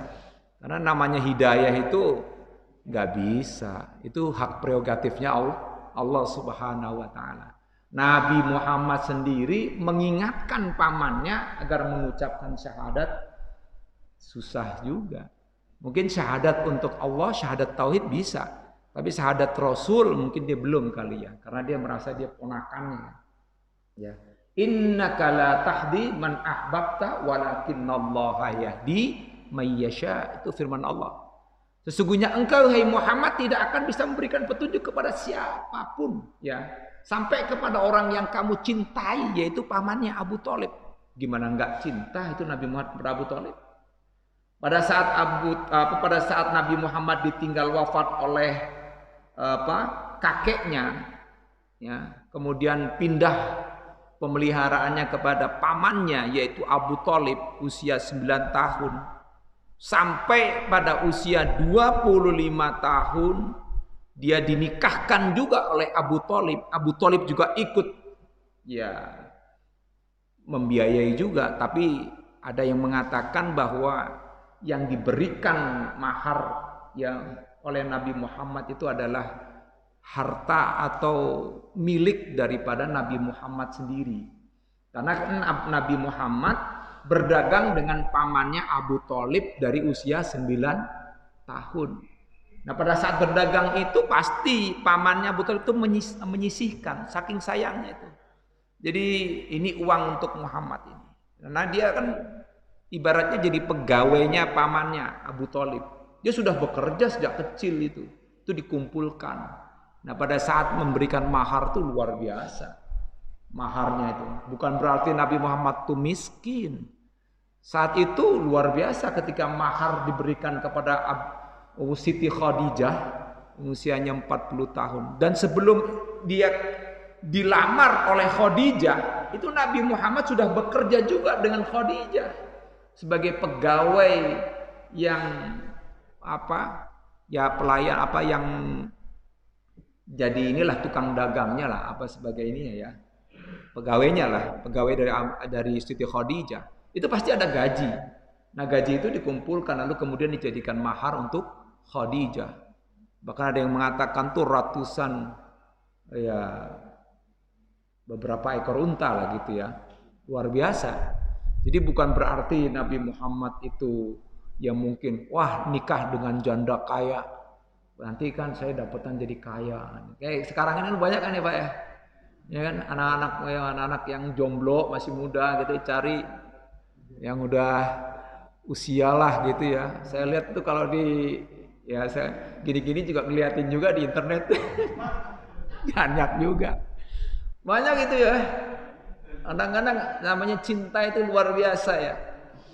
Karena namanya hidayah itu nggak bisa. Itu hak prerogatifnya Allah Subhanahu wa taala. Nabi Muhammad sendiri mengingatkan pamannya agar mengucapkan syahadat susah juga. Mungkin syahadat untuk Allah, syahadat tauhid bisa. Tapi syahadat Rasul mungkin dia belum kali ya. Karena dia merasa dia ponakannya. Ya. Innaka la tahdi man ahbabta walakinallaha yahdi may yasha. Itu firman Allah. Sesungguhnya engkau hai Muhammad tidak akan bisa memberikan petunjuk kepada siapapun ya. Sampai kepada orang yang kamu cintai yaitu pamannya Abu Thalib. Gimana enggak cinta itu Nabi Muhammad kepada Abu Thalib? Pada saat Nabi Muhammad ditinggal wafat oleh kakeknya ya, kemudian pindah pemeliharaannya kepada pamannya yaitu Abu Thalib usia 9 tahun sampai pada usia 25 tahun dia dinikahkan juga oleh Abu Thalib. Abu Thalib juga ikut ya membiayai juga, tapi ada yang mengatakan bahwa yang diberikan mahar yang oleh Nabi Muhammad itu adalah harta atau milik daripada Nabi Muhammad sendiri. Karena Nabi Muhammad berdagang dengan pamannya Abu Thalib dari usia 9 tahun. Nah pada saat berdagang itu pasti pamannya Abu Thalib itu menyisihkan saking sayangnya itu. Jadi ini uang untuk Muhammad ini. Karena dia kan ibaratnya jadi pegawainya pamannya Abu Thalib. Dia sudah bekerja sejak kecil itu dikumpulkan. Nah pada saat memberikan mahar tuh luar biasa. Maharnya itu bukan berarti Nabi Muhammad tuh miskin. Saat itu luar biasa ketika mahar diberikan kepada Siti Khadijah, usianya 40 tahun. Dan sebelum dia dilamar oleh Khadijah, itu Nabi Muhammad sudah bekerja juga dengan Khadijah sebagai pegawai yang pelayan yang jadi inilah tukang dagangnya lah sebagai ini ya. Pegawai dari Siti Khadijah. Itu pasti ada gaji. Nah, gaji itu dikumpulkan lalu kemudian dijadikan mahar untuk Khadijah. Bahkan ada yang mengatakan tuh ratusan beberapa ekor unta lah gitu ya. Luar biasa. Jadi bukan berarti Nabi Muhammad itu yang mungkin nikah dengan janda kaya. Nanti kan saya dapatan jadi kaya. Kayak sekarang ini banyak kan ya Pak ya. Ya kan anak-anak yang jomblo masih muda gitu cari yang udah usia lah gitu ya. Saya lihat tuh kalau saya gini-gini juga ngeliatin juga di internet. Banyak juga. Banyak gitu ya. Kadang-kadang namanya cinta itu luar biasa ya.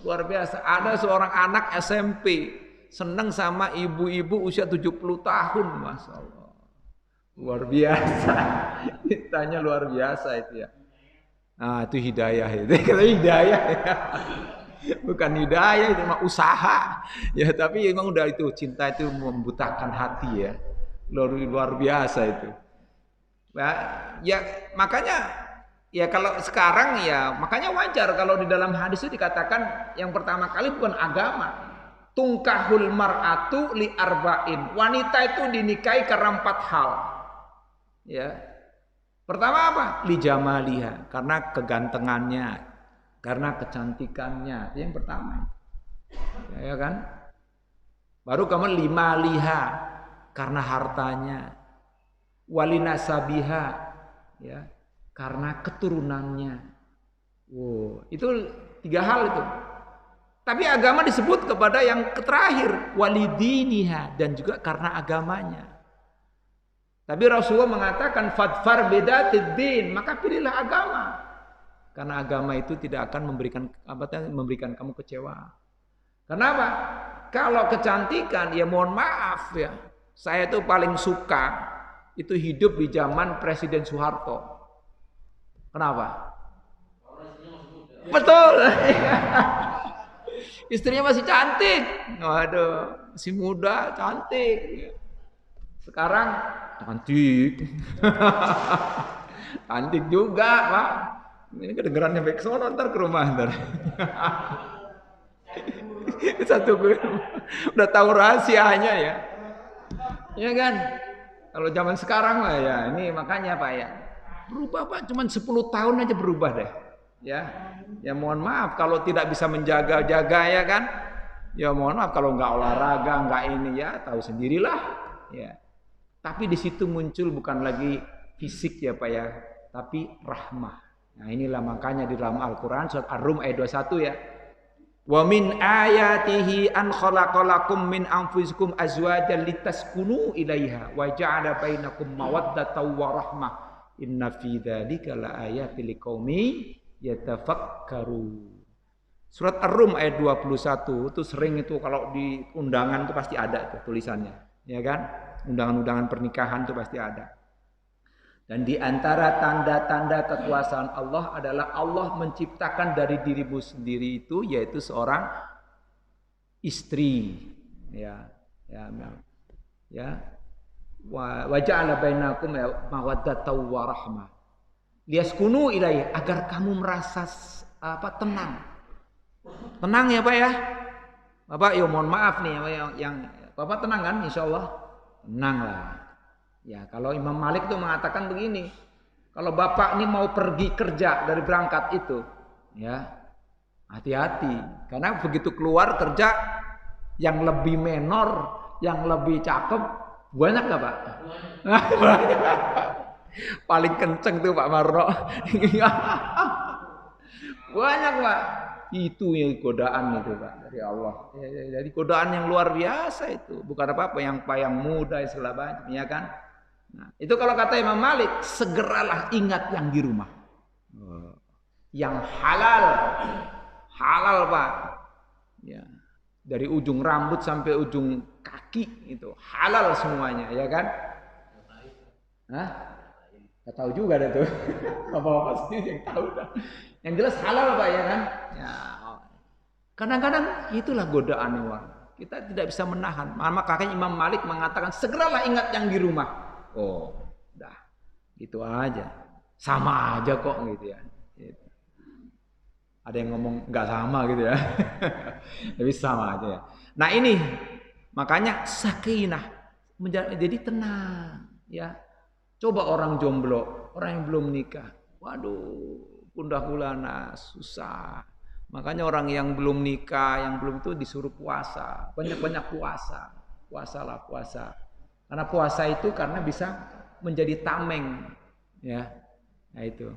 Luar biasa. Ada seorang anak SMP seneng sama ibu-ibu usia 70 tahun, Masya Allah. Luar biasa. Cintanya luar biasa itu ya. Nah itu hidayah itu. Kalau hidayah ya. Bukan hidayah itu mah usaha. Ya tapi memang udah itu cinta itu membutakan hati ya. Luar biasa itu. Ya makanya ya kalau sekarang ya makanya wajar kalau di dalam hadis itu dikatakan yang pertama kali bukan agama. Tungkahul mar'atu li arba'in. Wanita itu dinikahi karena 4 hal. Ya. Pertama apa? Li jamaliha, karena kegantengannya, karena kecantikannya. Itu yang pertama. Ya kan? Baru kemudian lima liha, karena hartanya. Walinasabiha, ya, karena keturunannya. Wow, itu 3 hal itu. Tapi agama disebut kepada yang terakhir, walidiniha, dan juga karena agamanya. Tapi Rasulullah mengatakan fadfar bidatid-din, maka pilihlah agama. Karena agama itu tidak akan memberikan kamu kecewa. Kenapa? Kalau kecantikan ya mohon maaf ya. Saya tuh paling suka itu hidup di zaman Presiden Soeharto. Kenapa? Betul. Istrinya masih cantik. Waduh, masih muda, cantik. Sekarang cantik. Cantik juga, Pak. Ini kedengerannya baik sono ntar ke rumah ntar. Satu gue udah tahu rahasianya ya. Ya kan? Kalau zaman sekarang lah ya, ini makanya Pak ya. Berubah Pak, cuman 10 tahun aja berubah deh. Ya mohon maaf kalau tidak bisa menjaga-jaga ya kan. Ya mohon maaf kalau nggak olahraga, nggak ini ya, tahu sendirilah. Ya. Tapi di situ muncul bukan lagi fisik ya Pak ya, tapi rahmah. Nah inilah makanya di dalam Al-Quran surat Ar-Rum ayat 21 ya. Wa min ayatihi an khalaqalakum min anfusikum azwajan litaskunu ilaiha wa ja'ala bainakum mawaddatan wa rahmah. Inna fi dzalika laayatil liqaumi yatafakkaru. Surat Ar-Rum ayat 21 itu sering itu kalau di undangan itu pasti ada tuh tulisannya, ya kan? Undangan-undangan pernikahan itu pasti ada. Dan di antara tanda-tanda kekuasaan Allah adalah Allah menciptakan dari dirimu sendiri itu yaitu seorang istri. Ya. Wa ja'ala bainakum mawaddatan wa rahmah. Liyaskunu ilaihi, agar kamu merasa tenang. Tenang ya Pak ya. Bapak ya mohon maaf nih yang Bapak tenang kan insyaallah? Tenang lah. Ya kalau Imam Malik tuh mengatakan begini, kalau bapak ini mau pergi kerja dari berangkat itu, ya hati-hati, karena begitu keluar kerja yang lebih menor, yang lebih cakep, banyak nggak Pak? Paling kenceng tuh Pak Marno, banyak Pak. Itu yang godaan itu Pak dari Allah. Jadi godaan yang luar biasa itu, bukan apa-apa yang muda segala macam, ya kan? Nah, itu kalau kata Imam Malik, segeralah ingat yang di rumah. Yang halal. Halal, Pak. Ya. Dari ujung rambut sampai ujung kaki itu halal semuanya, ya kan? Hah? Gak tahu juga dah tuh. Bapak-bapak sendiri yang tahu dah. Yang jelas halal, Pak, ya kan? Ya. Kadang-kadang itulah godaan orang. Kita tidak bisa menahan. Makanya Imam Malik mengatakan segeralah ingat yang di rumah. Oh, dah, gitu aja. Sama aja kok gitu ya. Gitu. Ada yang ngomong nggak sama gitu ya. Tapi sama aja ya. Nah ini makanya sakinah, jadi tenang ya. Coba orang jomblo, orang yang belum nikah, waduh, gundah gulana, susah. Makanya orang yang belum nikah, yang belum itu disuruh puasa, banyak-banyak puasa, puasalah puasa. Karena puasa itu karena bisa menjadi tameng, ya, nah itu,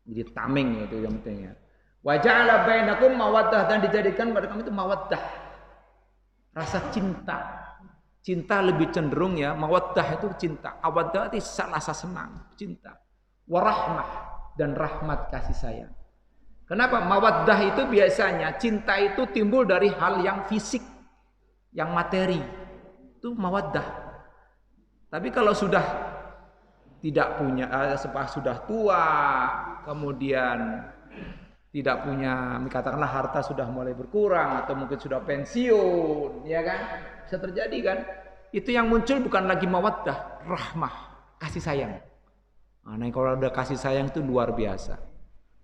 jadi tameng itu yang penting ya. Wa ja'ala bainakum mawaddah, dan dijadikan pada kamu itu mawaddah, rasa cinta. Cinta lebih cenderung ya, mawaddah itu cinta, awaddah itu rasa senang, cinta. Warahmah, dan rahmat kasih sayang. Kenapa? Mawaddah itu biasanya cinta itu timbul dari hal yang fisik, yang materi, itu mawaddah. Tapi kalau sudah tidak punya, sudah tua, kemudian tidak punya, katakanlah harta sudah mulai berkurang atau mungkin sudah pensiun, ya kan? Bisa terjadi kan? Itu yang muncul bukan lagi mawaddah, rahmah, kasih sayang. Nah, kalau ada kasih sayang itu luar biasa.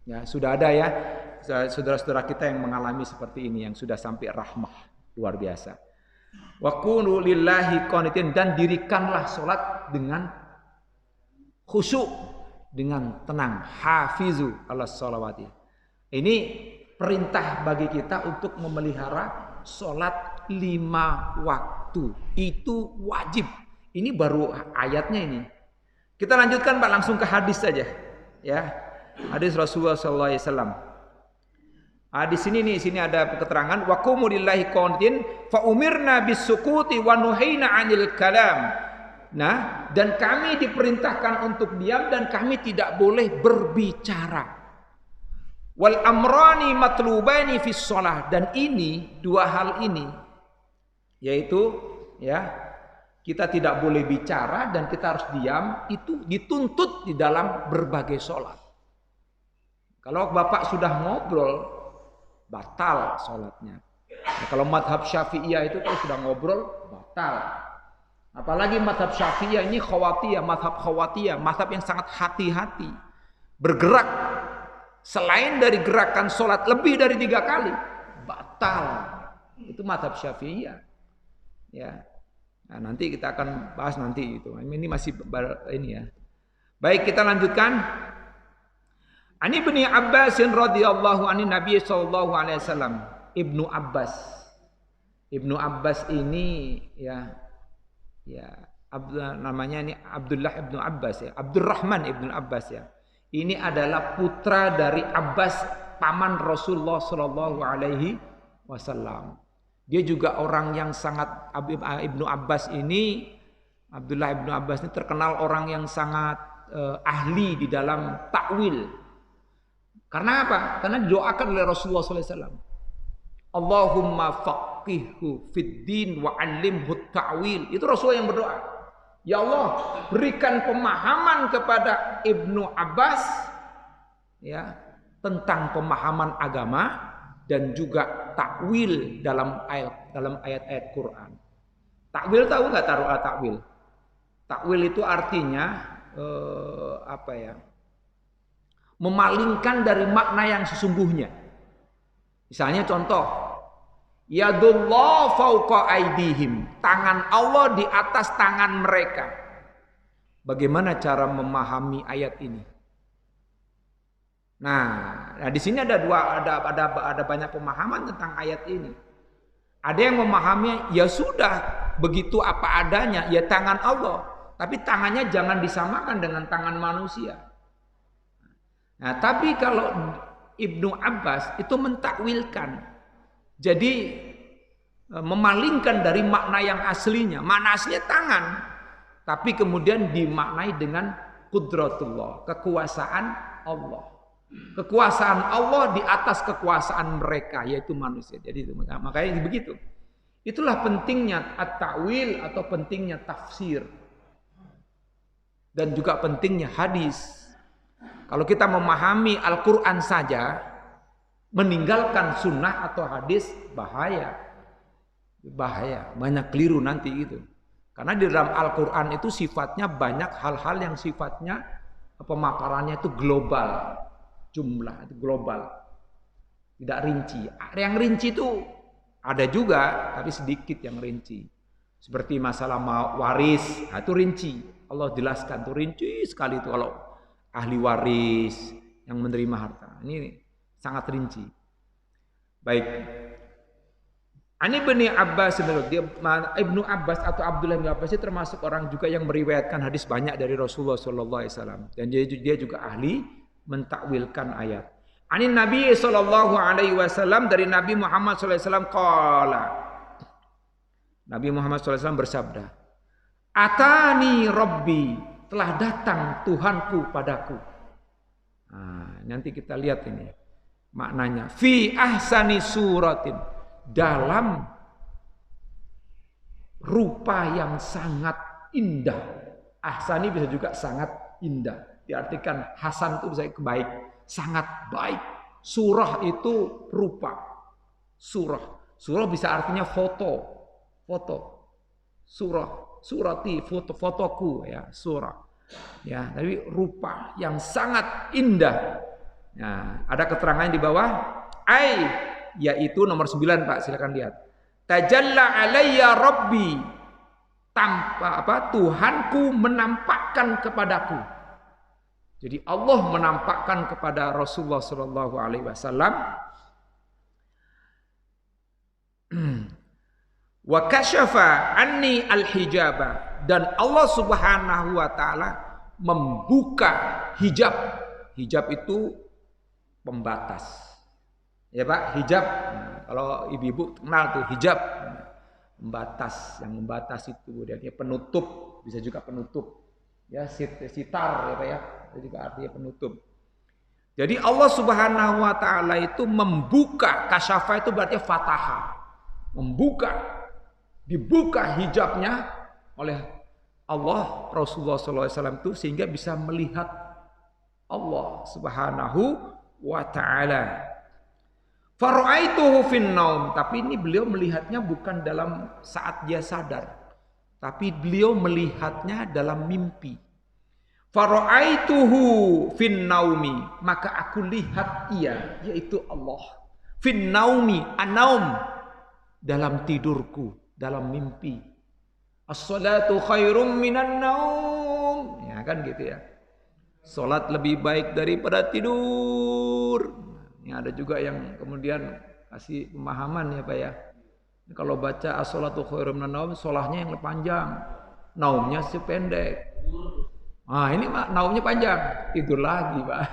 Ya, sudah ada ya saudara-saudara kita yang mengalami seperti ini, yang sudah sampai rahmah, luar biasa. Wa kunu lillahi qanitin, dan dirikanlah salat dengan khusyuk, dengan tenang. Hafizu ala sholawati. Ini perintah bagi kita untuk memelihara salat 5 waktu. Itu wajib. Ini baru ayatnya ini. Kita lanjutkan Pak, langsung ke hadis saja. Ya. Hadis Rasulullah sallallahu alaihi wasallam. Di sini ada keterangan wa qumu lillahi qanitin fa umirna bisukuti wa nuhina 'anil kalam. Nah, dan kami diperintahkan untuk diam dan kami tidak boleh berbicara. Wal amrani matlubani fis shalah, dan ini dua hal ini yaitu ya, kita tidak boleh bicara dan kita harus diam, itu dituntut di dalam berbagai sholat. Kalau Bapak sudah ngobrol, batal sholatnya. Nah, kalau madhab Syafi'iyah itu kalau sudah ngobrol, batal. Apalagi madhab Syafi'iyah ini khawatiyah, madhab khawatiyah, madhab yang sangat hati-hati. Bergerak selain dari gerakan sholat lebih dari 3 kali, batal. Itu madhab Syafi'iyah. Ya. Nah, nanti kita akan bahas nanti itu. Ini masih ini ya. Baik, kita lanjutkan. Ani Ibnu Abbas radhiyallahu anhu Nabi sallallahu alaihi wasallam. Ibnu Abbas ini ya namanya ini Abdullah Ibnu Abbas ya. Abdurrahman Ibnu Abbas ya. Ini adalah putra dari Abbas, paman Rasulullah sallallahu alaihi wasallam. Dia juga orang yang sangat, Ibnu Abbas ini, Abdullah Ibnu Abbas ini terkenal orang yang sangat ahli di dalam takwil. Karena apa? Karena didoakan oleh Rasulullah SAW. Allahumma faqihhu fid din wa 'allimhu ta'wil. Itu Rasulullah yang berdoa. Ya Allah, berikan pemahaman kepada Ibnu Abbas ya, tentang pemahaman agama dan juga takwil dalam ayat-ayat Quran. Takwil tahu nggak takwil? Takwil itu artinya apa ya? Memalingkan dari makna yang sesungguhnya. Misalnya contoh, yadullah fauqa aidihim, tangan Allah di atas tangan mereka. Bagaimana cara memahami ayat ini? Nah, di sini ada banyak pemahaman tentang ayat ini. Ada yang memahami ya sudah begitu apa adanya, ya tangan Allah, tapi tangannya jangan disamakan dengan tangan manusia. Nah, tapi kalau Ibnu Abbas itu mentakwilkan, jadi memalingkan dari makna yang aslinya. Makna aslinya tangan, tapi kemudian dimaknai dengan qudratullah, kekuasaan Allah. Kekuasaan Allah di atas kekuasaan mereka, yaitu manusia. Jadi makanya begitu. Itulah pentingnya at-ta'wil atau pentingnya tafsir. Dan juga pentingnya hadis. Kalau kita memahami Al-Quran saja, meninggalkan sunnah atau hadis, bahaya. Bahaya, banyak keliru nanti itu. Karena di dalam Al-Quran itu sifatnya banyak hal-hal yang sifatnya pemaparannya itu global. Jumlah itu global. Tidak rinci. Yang rinci itu ada juga, tapi sedikit yang rinci. Seperti masalah waris, nah itu rinci. Allah jelaskan itu rinci sekali itu kalau ahli waris yang menerima harta. Ini sangat rinci. Baik. Ani bin Abbas, Ibnu Abbas atau Abdullah bin Abbas itu termasuk orang juga yang meriwayatkan hadis banyak dari Rasulullah sallallahu alaihi wasallam, dan dia juga ahli mentakwilkan ayat. Ani Nabi sallallahu alaihi wasallam, dari Nabi Muhammad sallallahu alaihi wasallam qala. Nabi Muhammad sallallahu alaihi wasallam bersabda, "Atani Rabbi, telah datang Tuhanku padaku." Nah, nanti kita lihat ini maknanya. Fi ahsani suratin, dalam rupa yang sangat indah. Ahsani bisa juga sangat indah. Diartikan hasan itu bisa baik, sangat baik. Surah itu rupa. Surah bisa artinya foto. Surati, fotoku ya, surah. Ya, tapi rupa yang sangat indah. Nah, ada keterangan di bawah. Yaitu nomor 9, Pak, silakan lihat. Tajalla alayya rabbi, Tuhanku menampakkan kepadaku. Jadi Allah menampakkan kepada Rasulullah sallallahu alaihi wasallam, wa kasyafa anni al-hijaba, dan Allah Subhanahu wa taala membuka hijab. Hijab itu pembatas. Ya Pak, hijab. Nah, kalau ibu-ibu kenal tuh hijab, pembatas, yang membatas itu dia penutup, bisa juga penutup. Ya, sitar ya Pak ya, itu juga artinya penutup. Jadi Allah Subhanahu wa taala itu membuka, kasyafa itu berarti fataha. Membuka, dibuka hijabnya oleh Allah, Rasulullah sallallahu alaihi wasallam itu, sehingga bisa melihat Allah Subhanahu wa taala. Fara'aituhu fin naum, tapi ini beliau melihatnya bukan dalam saat dia sadar, tapi beliau melihatnya dalam mimpi. Fara'aituhu fin naumi, maka aku lihat ia, yaitu Allah. Fin naumi, anaum, dalam tidurku, dalam mimpi. As-salatu khairum minan naum, ya kan gitu ya. Salat lebih baik daripada tidur. Ini ada juga yang kemudian kasih pemahaman ya Pak ya. Kalau baca as-salatu khairum minan naum, solahnya yang panjang, naumnya sependek. Ah, ini naumnya panjang, tidur lagi Pak.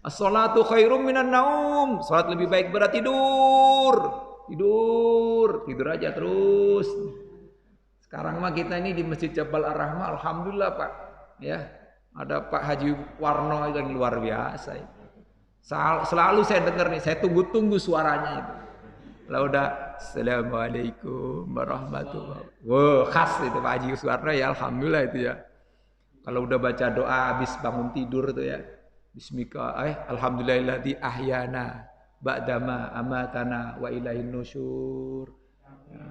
As-salatu khairum minan naum, salat lebih baik daripada tidur. Tidur aja terus. Sekarang mah kita ini di Masjid Jabal Ar-Rahmah, alhamdulillah Pak. Ya, ada Pak Haji Warno yang luar biasa. Selalu saya dengar nih, saya tunggu-tunggu suaranya itu. Kalau udah assalamualaikum warahmatullahi wabarakatuh. Wow, khas itu Pak Haji Warno ya, alhamdulillah itu ya. Kalau udah baca doa habis bangun tidur itu ya. Bismika, alhamdulillahilladzi ahyana ba'dama amatana wa ilaihin nusyur. Ya,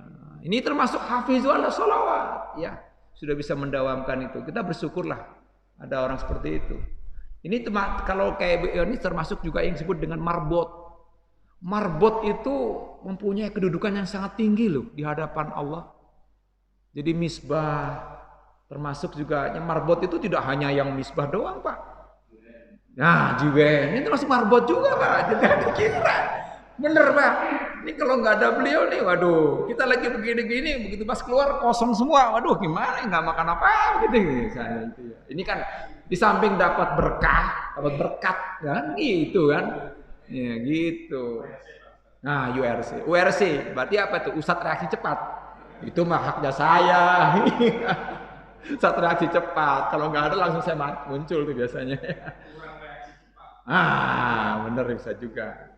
ini termasuk hafizul sholawat ya. Sudah bisa mendawamkan itu. Kita bersyukurlah ada orang seperti itu. Ini kalau kayak ini termasuk juga yang disebut dengan marbot. Marbot itu mempunyai kedudukan yang sangat tinggi loh di hadapan Allah. Jadi misbah, termasuk juga marbot itu tidak hanya yang misbah doang Pak. Nah, jiwen ini termasuk marbot juga Pak. Jadi dikira. Bener Pak. Ini kalau nggak ada beliau nih, waduh, kita lagi begini-gini, begitu pas keluar kosong semua. Waduh, gimana? Nggak makan apa gitu. Saya itu ya. Ini kan di samping dapat berkah, dapat berkat, kan? Gitu kan? Ya gitu. Nah, URC berarti apa tuh? Ustadz reaksi cepat. Itu mah haknya saya. Saat reaksi cepat. Kalau nggak ada langsung saya muncul tuh biasanya. Bener bisa juga.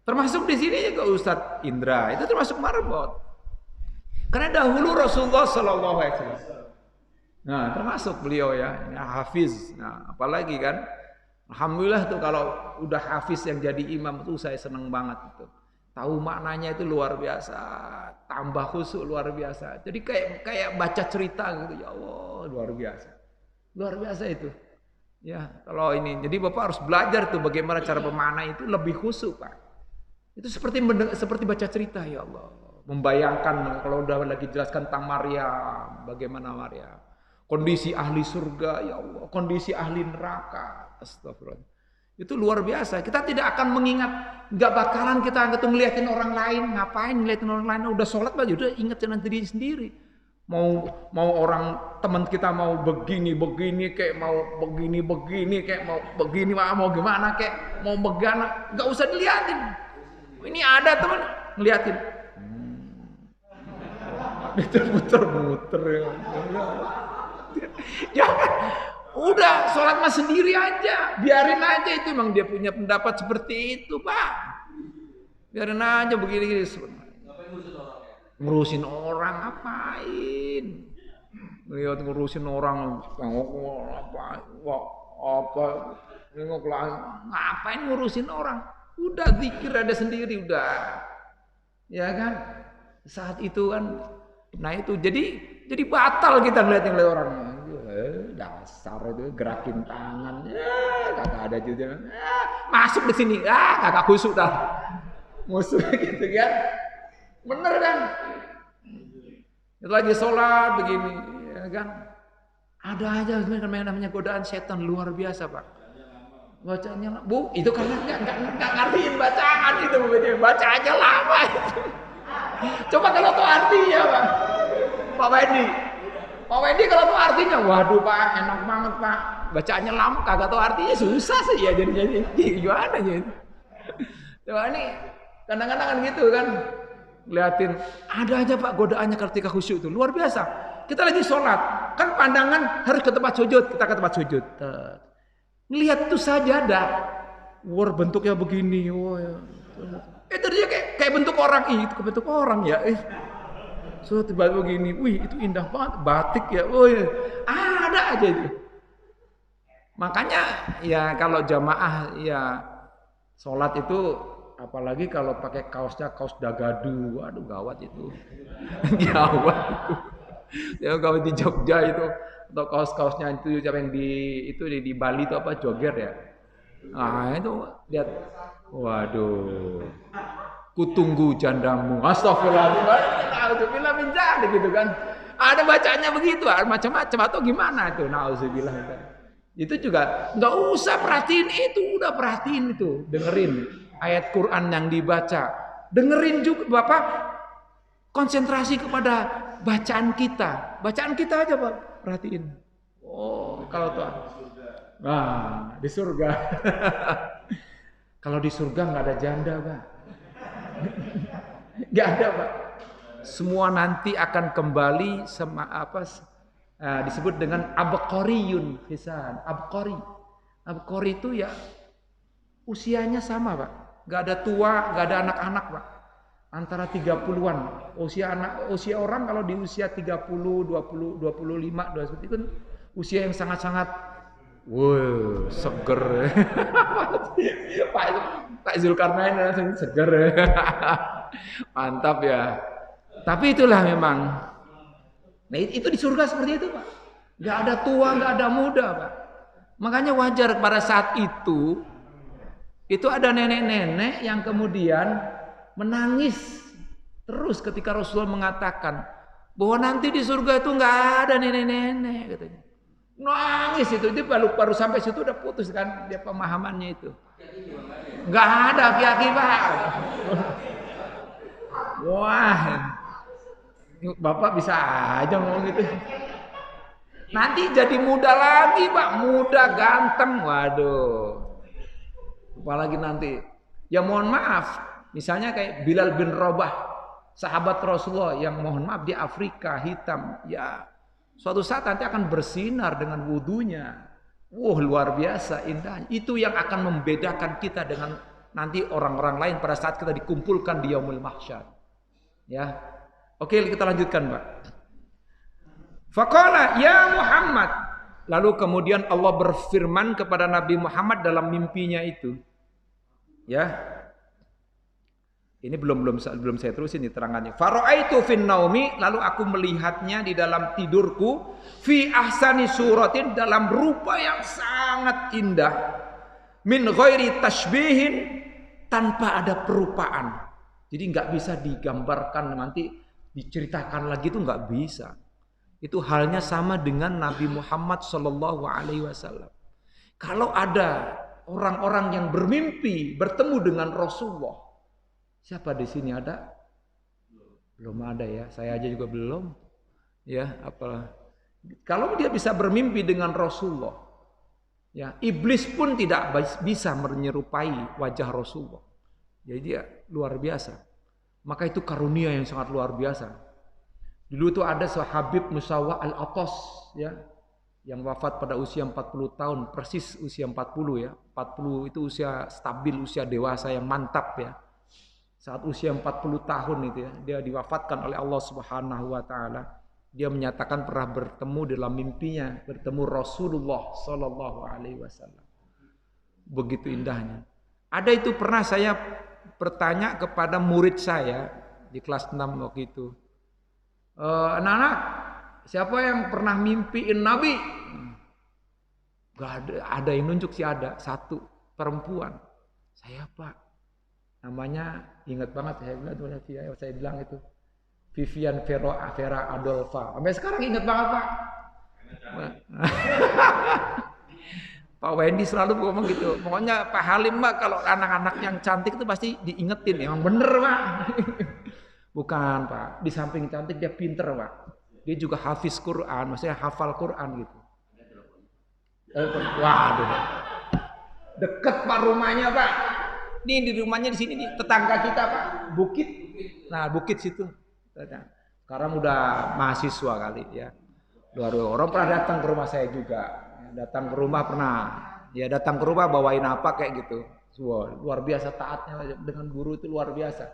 Termasuk di sini juga Ustadz Indra itu termasuk marbot. Karena dahulu Rasulullah Shallallahu Alaihi Wasallam. Nah, termasuk beliau ya hafiz. Nah, apalagi kan, alhamdulillah tuh kalau udah hafiz yang jadi imam tuh saya seneng banget itu. Tahu maknanya itu luar biasa, tambah khusyuk luar biasa. Jadi kayak baca cerita gitu, ya Allah luar biasa itu. Ya kalau ini, jadi Bapak harus belajar tuh bagaimana cara pemakna itu lebih khusyuk Pak. Itu seperti baca cerita ya Allah. Membayangkan kalau udah lagi jelaskan tentang Maryam, bagaimana Maryam. Kondisi ahli surga ya Allah, kondisi ahli neraka. Astagfirullah. Itu luar biasa. Kita tidak akan mengingat, nggak bakalan kita ngeliatin orang lain. Ngapain ngeliatin orang lain? Udah sholat aja, udah ingat dengan diri sendiri. Mau orang teman kita mau begini kayak mau begini kayak mau begini mau gimana kayak mau begana, nggak usah diliatin. Ini ada teman ngeliatin. Muter ya kan, udah sholat mah sendiri aja, biarin aja, itu emang dia punya pendapat seperti itu Pak, biarin aja begini ngurusin orang ngapain, lihat ngurusin orang ngapain ngurusin orang, udah zikir ada sendiri udah, ya kan, saat itu kan. Nah itu jadi batal kita ngeliat orang, dasar itu gerakin tangan, kagak ada juga, masuk di sini, kagak khusyuk dah, musuh gitu kan, bener kan? Itu lagi sholat begini, ya kan? Ada aja sebenarnya namanya godaan setan luar biasa Pak. Bacanya Bu, itu karena nggak ngertiin bacaan itu, bacaannya lama itu. Coba kalau tahu artinya Pak Wendy kalau tahu artinya, waduh Pak enak banget Pak, bacaannya lama kagak tahu artinya susah sih ya jadi gimana gitu. Coba ini kadang-kadang kan gitu kan, liatin ada aja Pak godaannya ketika khusyuk itu luar biasa. Kita lagi sholat kan pandangan harus ke tempat sujud, kita ke tempat sujud, ngelihat tuh sajadah, bentuknya begini, itu dia kayak bentuk orang, itu bentuk orang ya. So tiba-tiba begini, itu indah banget, batik ya. Ada aja itu. Makanya ya kalau jamaah ya sholat itu, apalagi kalau pakai kaosnya kaos dagadu, waduh gawat itu. Gawat itu. Ya kalau di Jogja itu atau kaos-kaosnya itu yang di Bali itu apa, jogger ya. Nah itu lihat, waduh, kutunggu jandamu, astagfirullah min dzalik gitu kan. Ada bacanya begitu, macam-macam atau gimana itu, nauzubillah. Itu juga nggak usah perhatiin itu, udah perhatiin itu, dengerin ayat Quran yang dibaca, dengerin juga Bapak, konsentrasi kepada bacaan kita aja Pak, perhatiin. Kalau tuh, di surga. Kalau di surga nggak ada janda Pak, nggak ada Pak. Semua nanti akan kembali sama disebut dengan abqariyun hisan. Abqari itu ya usianya sama Pak, nggak ada tua, nggak ada anak-anak Pak, antara 30-an. Usia orang kalau di usia 30, 20, 25, 21 itu kan usia yang sangat-sangat seger. Pak Zulkarnain langsung seger. Mantap ya. Tapi itulah memang. Nah itu di surga seperti itu Pak. Gak ada tua, gak ada muda Pak. Makanya wajar pada saat itu ada nenek-nenek yang kemudian menangis terus ketika Rasulullah mengatakan bahwa nanti di surga itu gak ada nenek-nenek katanya. Nangis itu, dia baru sampai situ udah putus kan dia pemahamannya itu. Nggak ada aki-aki Pak. Wah, Bapak bisa aja ngomong gitu. Nanti jadi muda lagi Pak, muda ganteng, waduh. Apalagi nanti, ya mohon maaf, misalnya kayak Bilal bin Rabah, sahabat Rasulullah yang mohon maaf di Afrika hitam, ya Suatu saat nanti akan bersinar dengan wudunya. Wah, luar biasa indahnya. Itu yang akan membedakan kita dengan nanti orang-orang lain pada saat kita dikumpulkan di yaumul mahsyar. Ya. Oke, kita lanjutkan, Pak. Faqala ya Muhammad. Lalu kemudian Allah berfirman kepada Nabi Muhammad dalam mimpinya itu. Ya. Ini belum saya terusin nih terangannya. Fara'aitu fin naumi, lalu aku melihatnya di dalam tidurku fi ahsani suratin, dalam rupa yang sangat indah, min ghairi tashbihin, tanpa ada perupaan. Jadi nggak bisa digambarkan, nanti diceritakan lagi itu nggak bisa. Itu halnya sama dengan Nabi Muhammad Shallallahu Alaihi Wasallam. Kalau ada orang-orang yang bermimpi bertemu dengan Rasulullah, siapa di sini ada? Belum ada ya. Saya aja juga belum. Ya, apalah. Kalau dia bisa bermimpi dengan Rasulullah, ya, iblis pun tidak bisa menyerupai wajah Rasulullah. Jadi dia luar biasa. Maka itu karunia yang sangat luar biasa. Dulu itu ada Habib Musawwa Al-Atas, ya, yang wafat pada usia 40 tahun, persis usia 40 ya. 40 itu usia stabil, usia dewasa yang mantap ya. Saat usia 40 tahun itu ya, dia diwafatkan oleh Allah Subhanahu wa taala. Dia menyatakan pernah bertemu dalam mimpinya, bertemu Rasulullah sallallahu alaihi wasallam. Begitu indahnya. Ada itu pernah saya bertanya kepada murid saya di kelas 6 waktu itu. Anak-anak, siapa yang pernah mimpiin Nabi? Gak ada yang nunjuk sih, ada satu perempuan. Saya, Pak. Namanya ingat banget, saya bilang itu Vivian Vera Adolfa. Sampai sekarang ingat banget, Pak. Pak Wendy selalu ngomong gitu. Pokoknya Pak Halim, Pak, kalau anak-anak yang cantik itu pasti diingetin. Emang bener, Pak. Bukan, Pak. Di samping cantik dia pinter, Pak. Dia juga hafiz Quran, maksudnya hafal Quran gitu. Waduh. Deket Pak rumahnya, Pak. Nih di rumahnya di sini nih, tetangga kita, Pak. Bukit. Nah, bukit situ. Sekarang udah mahasiswa kali ya. Luar orang pernah datang ke rumah saya juga. Datang ke rumah pernah. Ya datang ke rumah bawain apa kayak gitu. Wah, luar biasa taatnya dengan guru itu luar biasa.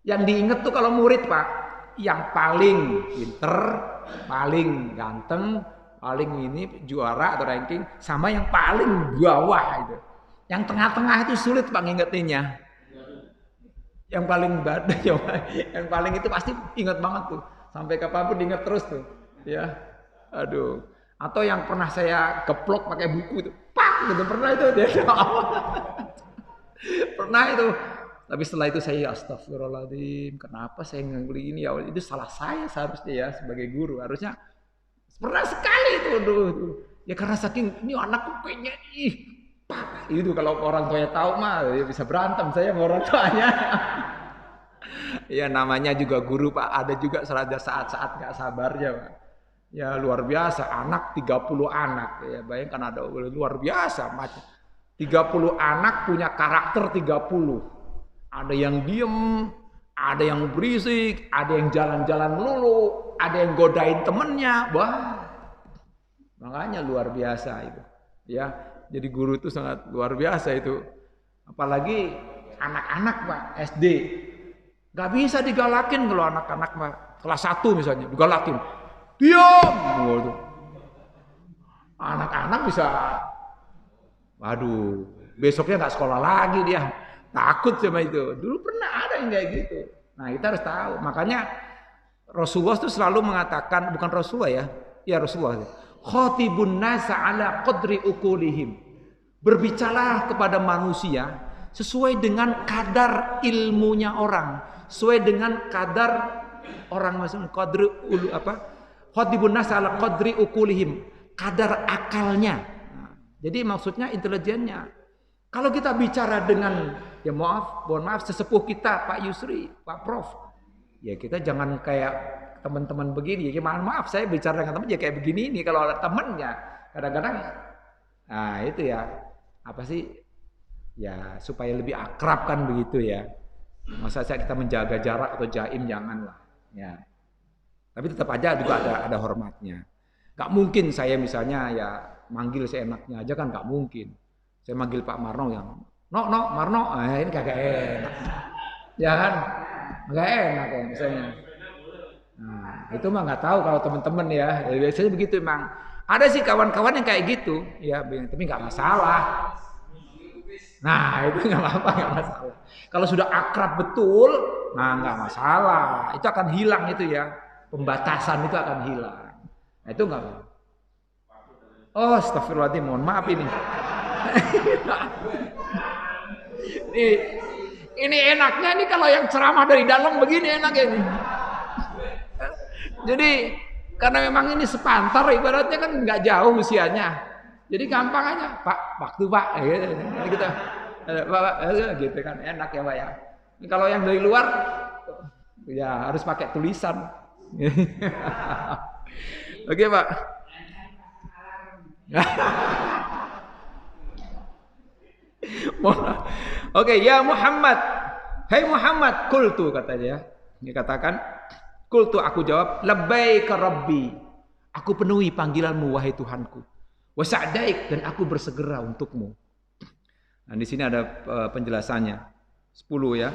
Yang diinget tuh kalau murid, Pak, yang paling pinter, paling ganteng, paling ini juara atau ranking, sama yang paling bawah itu. Yang tengah-tengah itu sulit Pak ngingetinnya. Yang paling badan, yang paling itu pasti ingat banget tuh. Sampai kapanpun diingat terus tuh. Ya, aduh. Atau yang pernah saya keplok pakai buku itu, pak, gitu pernah itu dia. Pernah itu. Tapi setelah itu saya astagfirullahaladzim, kenapa saya ngangguling ini ya? Itu salah saya seharusnya ya sebagai guru. Harusnya pernah sekali itu, aduh. Ya karena saking ini anakku kayaknya Pak, itu kalau orang tuanya tahu mah ya bisa berantem saya sama orang tuanya. Ya namanya juga guru, Pak, ada juga saat-saat gak sabarnya, Pak. Ya luar biasa, anak 30 anak. Ya bayangkan ada luar biasa macam 30 anak punya karakter 30. Ada yang diem, ada yang berisik, ada yang jalan-jalan melulu, ada yang godain temennya. Wah. Makanya luar biasa itu. Ya. Jadi guru itu sangat luar biasa itu. Apalagi anak-anak, Pak, SD. Gak bisa digalakin kalau anak-anak, Pak, kelas 1 misalnya, digalakin. Diam! Anak-anak bisa, waduh, besoknya gak sekolah lagi dia. Takut sama itu. Dulu pernah ada yang kayak gitu. Nah kita harus tahu. Makanya Rasulullah itu selalu mengatakan, bukan Rasulullah ya, ya Rasulullah. Khatibun nasa ala qadri ukulihim. Berbicara kepada manusia sesuai dengan kadar ilmunya orang, sesuai dengan kadar orang maksudnya qadri khatibun nasa ala qadri ukulihim, kadar akalnya. Nah, jadi maksudnya intelijennya. Kalau kita bicara dengan ya mohon maaf sesepuh kita Pak Yusri, Pak Prof. Ya kita jangan kayak teman-teman begini, ya maaf saya bicara dengan teman ya kayak begini ini kalau ada temennya kadang-kadang, nah itu ya apa sih ya supaya lebih akrab kan begitu ya. Masa saya kita menjaga jarak atau jaim janganlah ya. Tapi tetap aja juga ada hormatnya. Gak mungkin saya misalnya ya manggil seenaknya aja kan gak mungkin. Saya manggil Pak Marno yang Marno, ini kagak enak. Ya kan? Gak enak ya misalnya. Nah, itu mah nggak tahu kalau teman-teman ya. Biasanya begitu emang. Ada sih kawan-kawan yang kayak gitu, ya, tapi nggak masalah. Nah, itu nggak apa-apa, nggak masalah. Kalau sudah akrab betul, nah nggak masalah. Itu akan hilang itu ya. Pembatasan itu akan hilang. Nah, itu nggak. Oh, astagfirullahaladzim, mohon maaf ini. Ini enaknya nih kalau yang ceramah dari dalam begini enaknya ini. Jadi karena memang ini sepantar ibaratnya kan nggak jauh usianya. Jadi gampang aja, Pak, waktu Pak, gitu. Pak, gitu kan enak ya Pak ya. Kalau yang dari luar ya harus pakai tulisan. Oke Pak. Oke, ya Muhammad. Hai Muhammad, qultu katanya. Dia katakan, qultu aku jawab, labbaika rabbi. Aku penuhi panggilanmu wahai Tuhanku. Wa sa'daik dan aku bersegera untukmu. Nah, di sini ada penjelasannya. 10 ya.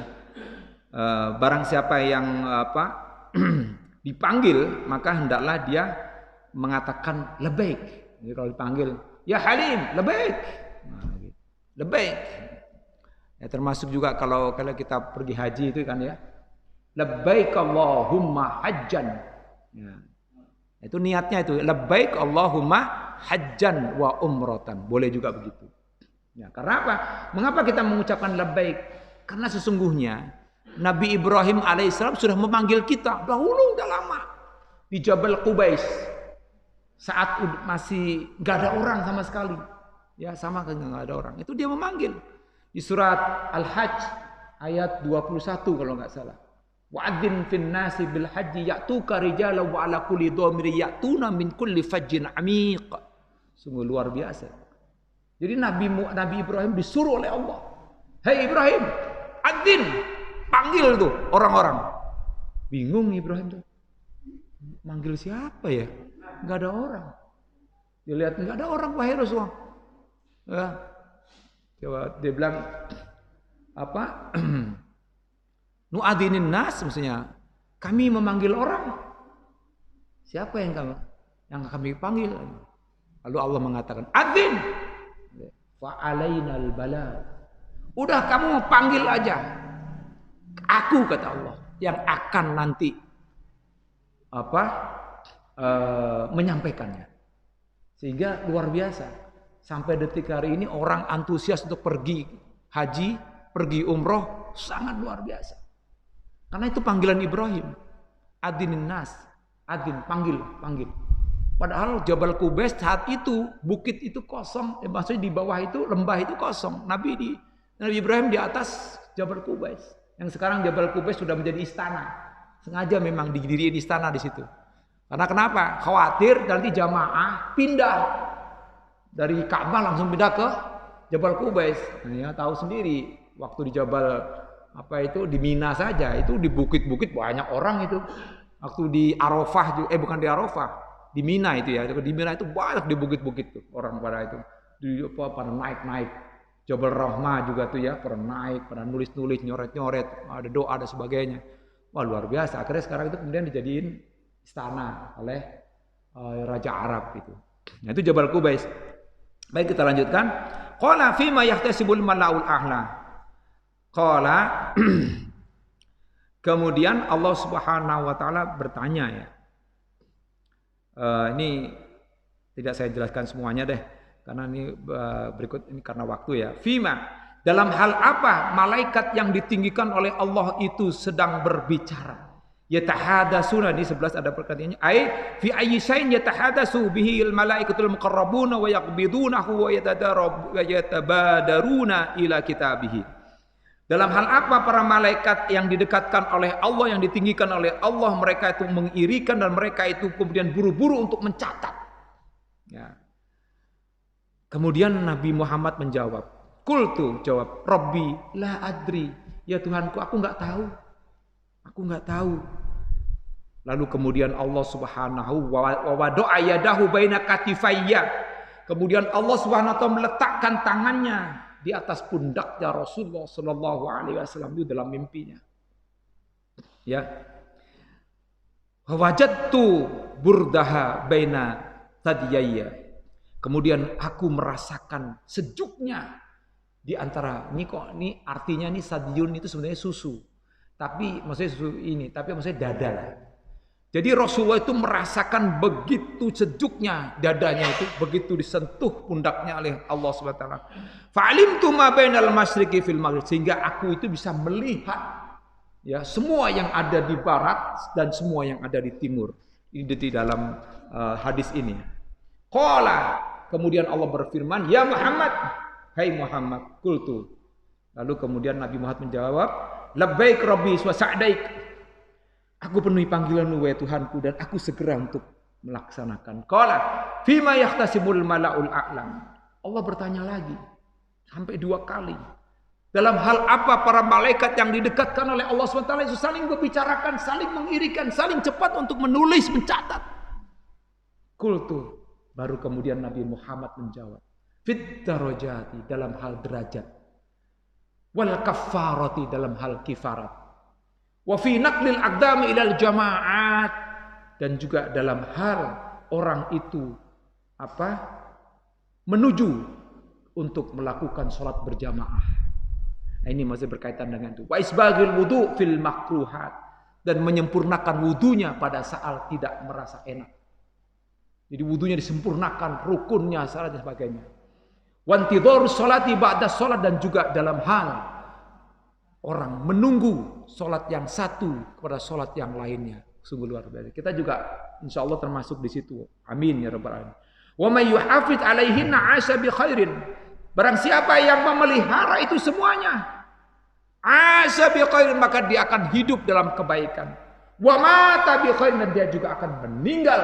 Barang siapa yang dipanggil, maka hendaklah dia mengatakan labbaik. Jadi kalau dipanggil, ya Halim, labbaik. Nah, gitu. Labbaik. Ya, termasuk juga kalau kita pergi haji itu kan ya. Labbaik Allahumma hajjan. Ya. Itu niatnya itu. Labbaik Allahumma hajjan wa umratan. Boleh juga begitu. Ya, karena apa? Mengapa kita mengucapkan labbaik? Karena sesungguhnya Nabi Ibrahim alaihissalam sudah memanggil kita dahulu udah lama di Jabal Qubais saat masih nggak ada orang sama sekali. Ya sama kan nggak ada orang. Itu dia memanggil di surat Al-Hajj ayat 21 kalau nggak salah. Wa'adzin fin nasi bil haji ya'tuka rijalan wa ala kulli dhamiri ya'tuna min kulli fajjin 'amiq. Sungguh luar biasa. Jadi Nabi Ibrahim disuruh oleh Allah. Hei Ibrahim, adzin, panggil tuh orang-orang. Bingung Ibrahim tuh. Manggil siapa ya? Enggak ada orang. Dia lihat enggak ada orang wahai Rasulullah. Ya. Coba dia bilang apa? Nu'adzinin nas maksudnya kami memanggil orang. Siapa yang kami panggil? Lalu Allah mengatakan, "Adzin fa alainal bala." Udah kamu panggil aja. Aku kata Allah yang akan nanti menyampaikannya. Sehingga luar biasa. Sampai detik hari ini orang antusias untuk pergi haji, pergi umroh sangat luar biasa. Karena itu panggilan Ibrahim. Adinin nas, adin panggil. Padahal Jabal Qubais saat itu bukit itu kosong, maksudnya di bawah itu lembah itu kosong. Nabi Ibrahim di atas Jabal Qubais. Yang sekarang Jabal Qubais sudah menjadi istana. Sengaja memang didirikan istana di situ. Karena kenapa? Khawatir nanti jamaah pindah dari Ka'bah langsung pindah ke Jabal Qubais. Nah, ya tahu sendiri waktu di Jabal di Mina saja itu di bukit-bukit banyak orang itu. Waktu di Arafah bukan di Arafah, di Mina itu ya. Di Mina itu banyak di bukit-bukit tuh orang pada itu. Pada naik-naik. Jabal Rahmah juga tuh ya, pada naik, pada nulis-nulis, nyoret-nyoret, ada doa dan sebagainya. Wah luar biasa. Akhirnya sekarang itu kemudian dijadiin istana oleh Raja Arab itu. Nah itu Jabal Qubais. Baik kita lanjutkan. Qala fima yahtasibul mala'ul a'la. Qala kemudian Allah Subhanahu wa taala bertanya ya. Ini tidak saya jelaskan semuanya deh karena ini berikut ini karena waktu ya. Fima dalam hal apa malaikat yang ditinggikan oleh Allah itu sedang berbicara. Yatahadasuna di 11 ada perkataannya ai fi ayyi syai'in yatahadasu bihi al malaikatul muqarrabuna wa yaqbidunahu wa yatabadaruna ila kitabihi. Dalam hal apa para malaikat yang didekatkan oleh Allah, yang ditinggikan oleh Allah, mereka itu mengirikan dan mereka itu kemudian buru-buru untuk mencatat. Ya. Kemudian Nabi Muhammad menjawab, Qultu jawab, Rabbi la adri, ya Tuhanku aku enggak tahu. Aku enggak tahu. Lalu kemudian Allah Subhanahu wa wada'a yadahu baina katifayya. Kemudian Allah Subhanahu wa taala meletakkan tangannya di atas pundaknya Rasulullah sallallahu alaihi wasallam itu dalam mimpinya. Ya. Wajadtu burdaha baina tadiyaya. Kemudian aku merasakan sejuknya di antara ini artinya ini sadiyun itu sebenarnya susu. Tapi maksudnya susu ini, tapi maksudnya dada lah. Jadi Rasulullah itu merasakan begitu sejuknya dadanya itu begitu disentuh pundaknya oleh Allah Subhanahu wa taala. Fa'alimtu ma bainal masyriqi fil maghrib, sehingga aku itu bisa melihat ya semua yang ada di barat dan semua yang ada di timur. Ini di dalam hadis ini. Qala, kemudian Allah berfirman, "Ya Muhammad, hai Muhammad, qultu." Lalu kemudian Nabi Muhammad menjawab, "Labbaik rabbi wa sa'daik." Aku penuhi panggilan-Mu wahai Tuhanku dan aku segera untuk melaksanakan. Qala fima yahtasimul malaul a'lam. Allah bertanya lagi sampai 2 kali. Dalam hal apa para malaikat yang didekatkan oleh Allah SWT itu saling membicarakan, saling mengirikan, saling cepat untuk menulis, mencatat. Qultu, baru kemudian Nabi Muhammad menjawab, fit darajati, dalam hal derajat, wal kafarati, dalam hal kifarat, wa fi naqlil aqdami ilal jama'at, dan juga dalam hal orang itu menuju untuk melakukan sholat berjamaah. Nah, ini masih berkaitan dengan itu. Wa isbagil wudu fil makruhat, dan menyempurnakan wudunya pada saat tidak merasa enak. Jadi wudunya disempurnakan, rukunnya, syarat dan sebagainya. Wa intidhar sholati ba'da sholat, dan juga dalam hal orang menunggu sholat yang satu kepada sholat yang lainnya. Sungguh luar biasa. Kita juga insya Allah termasuk di situ. Amin ya rabbal alamin. Wa may yuhafid alaihinna 'asha bi khairin. Barang siapa yang memelihara itu semuanya, 'asha bi khairin, maka dia akan hidup dalam kebaikan. Wa mata bi khairin, dan dia juga akan meninggal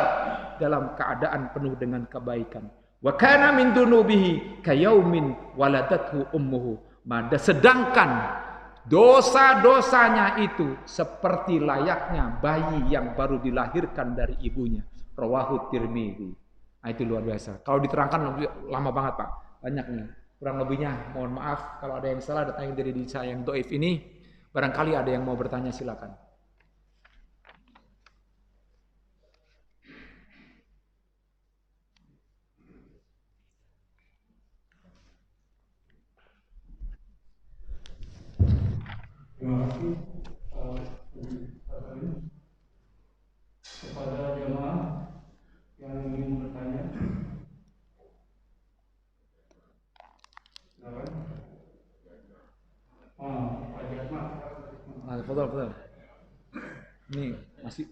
dalam keadaan penuh dengan kebaikan. Wa kana min dunubihi kayaumin waladathu ummuhu. Sedangkan dosa-dosanya itu seperti layaknya bayi yang baru dilahirkan dari ibunya. Rawahu Tirmidzi. Nah, itu luar biasa. Kalau diterangkan lama banget Pak. Banyak nih. Kurang lebihnya mohon maaf kalau ada yang salah, datangin dari saya yang doif ini. Barangkali ada yang mau bertanya, silakan. Terima kasih kepada jemaah yang ingin bertanya. Silakan. Pak Jatma. Betul. Ini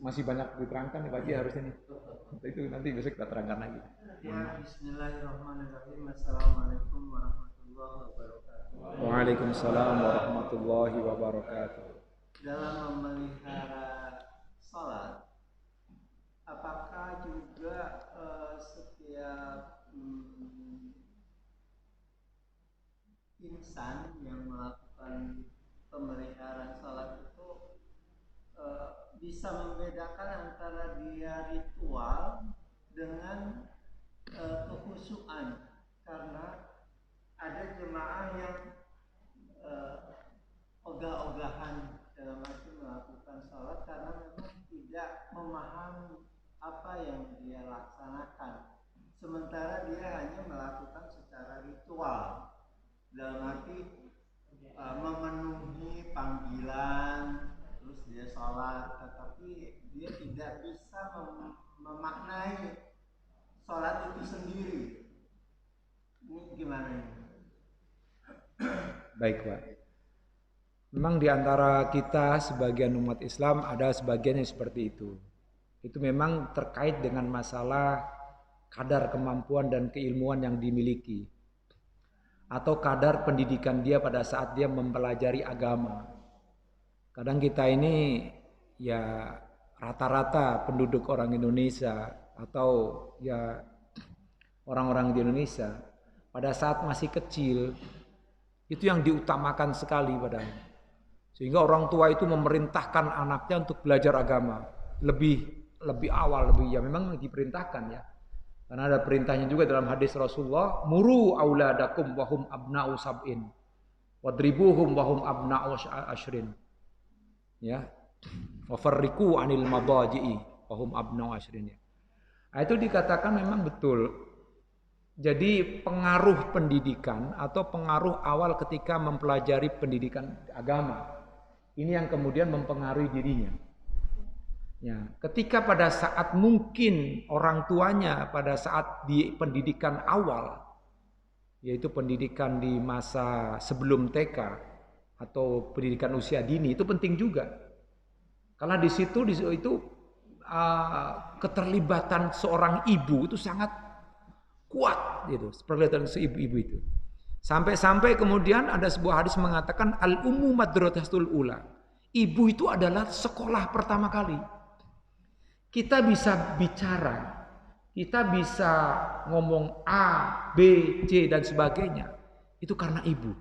masih banyak diterangkan nih Pak Haji harusnya nih. Itu nanti besok kita terangkan lagi. Ya, bismillahirrahmanirrahim. Assalamualaikum warahmatullahi wabarakatuh. Waalaikumsalam warahmatullahi wabarakatuh. Dalam memelihara salat, apakah juga setiap insan yang melakukan pemeliharaan salat itu bisa membedakan antara dia ritual dengan kekhusyuan? Karena ada jemaah yang ogah-ogahan dalam arti melakukan sholat karena memang tidak memahami apa yang dia laksanakan, sementara dia hanya melakukan secara ritual dalam arti memenuhi panggilan terus dia sholat, tetapi dia tidak bisa memaknai sholat itu sendiri. Ini gimana ini? Baik Pak. Memang di antara kita sebagian umat Islam ada sebagian yang seperti itu. Itu memang terkait dengan masalah kadar kemampuan dan keilmuan yang dimiliki, atau kadar pendidikan dia pada saat dia mempelajari agama. Kadang kita ini ya rata-rata penduduk orang Indonesia atau ya orang-orang di Indonesia pada saat masih kecil itu yang diutamakan sekali padahal. Sehingga orang tua itu memerintahkan anaknya untuk belajar agama. lebih awal, ya memang diperintahkan ya. Karena ada perintahnya juga dalam hadis Rasulullah, muru auladakum wahum abna'u sab'in wadribuhum wahum abna'u ashrin. Ya. Wa farriqu 'anil madaji'i wahum abna'u ashrin. Nah, itu dikatakan memang betul. Jadi pengaruh pendidikan atau pengaruh awal ketika mempelajari pendidikan agama ini yang kemudian mempengaruhi dirinya. Ya, ketika pada saat mungkin orang tuanya pada saat di pendidikan awal, yaitu pendidikan di masa sebelum TK atau pendidikan usia dini itu penting juga. Karena di situ keterlibatan seorang ibu itu sangat kuat gitu, perlihatan ibu-ibu itu. Sampai-sampai kemudian ada sebuah hadis mengatakan al-ummu madrasatul ula. Ibu itu adalah sekolah pertama kali. Kita bisa bicara, kita bisa ngomong A, B, C dan sebagainya. Itu karena ibu.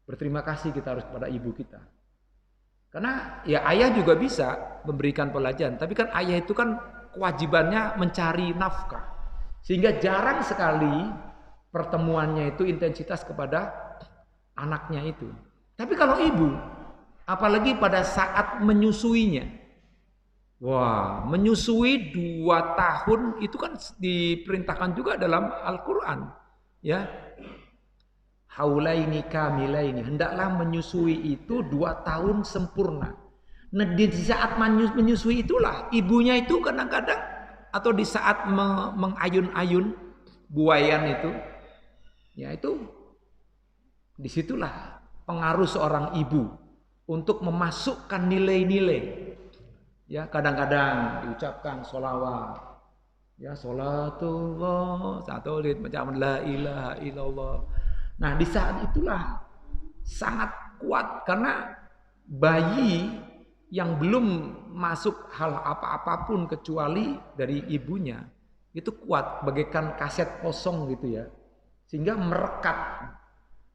Berterima kasih kita harus kepada ibu kita. Karena ya ayah juga bisa memberikan pelajaran, tapi kan ayah itu kan kewajibannya mencari nafkah. Sehingga jarang sekali pertemuannya itu intensitas kepada anaknya itu. Tapi kalau ibu, apalagi pada saat menyusuinya. Wah, menyusui 2 tahun itu kan diperintahkan juga dalam Al-Quran. Ya, haulaini kamilaini, hendaklah menyusui itu 2 tahun sempurna. Nah, di saat menyusui itulah ibunya itu kadang-kadang atau di saat mengayun-ayun buayan itu, ya itu disitulah pengaruh seorang ibu untuk memasukkan nilai-nilai. Ya, kadang-kadang diucapkan sholawat. Ya, sholatullah, satu macam la ilaha illallah. Nah, di saat itulah sangat kuat karena bayi yang belum masuk hal apa-apapun kecuali dari ibunya itu kuat bagaikan kaset kosong gitu ya, sehingga merekat.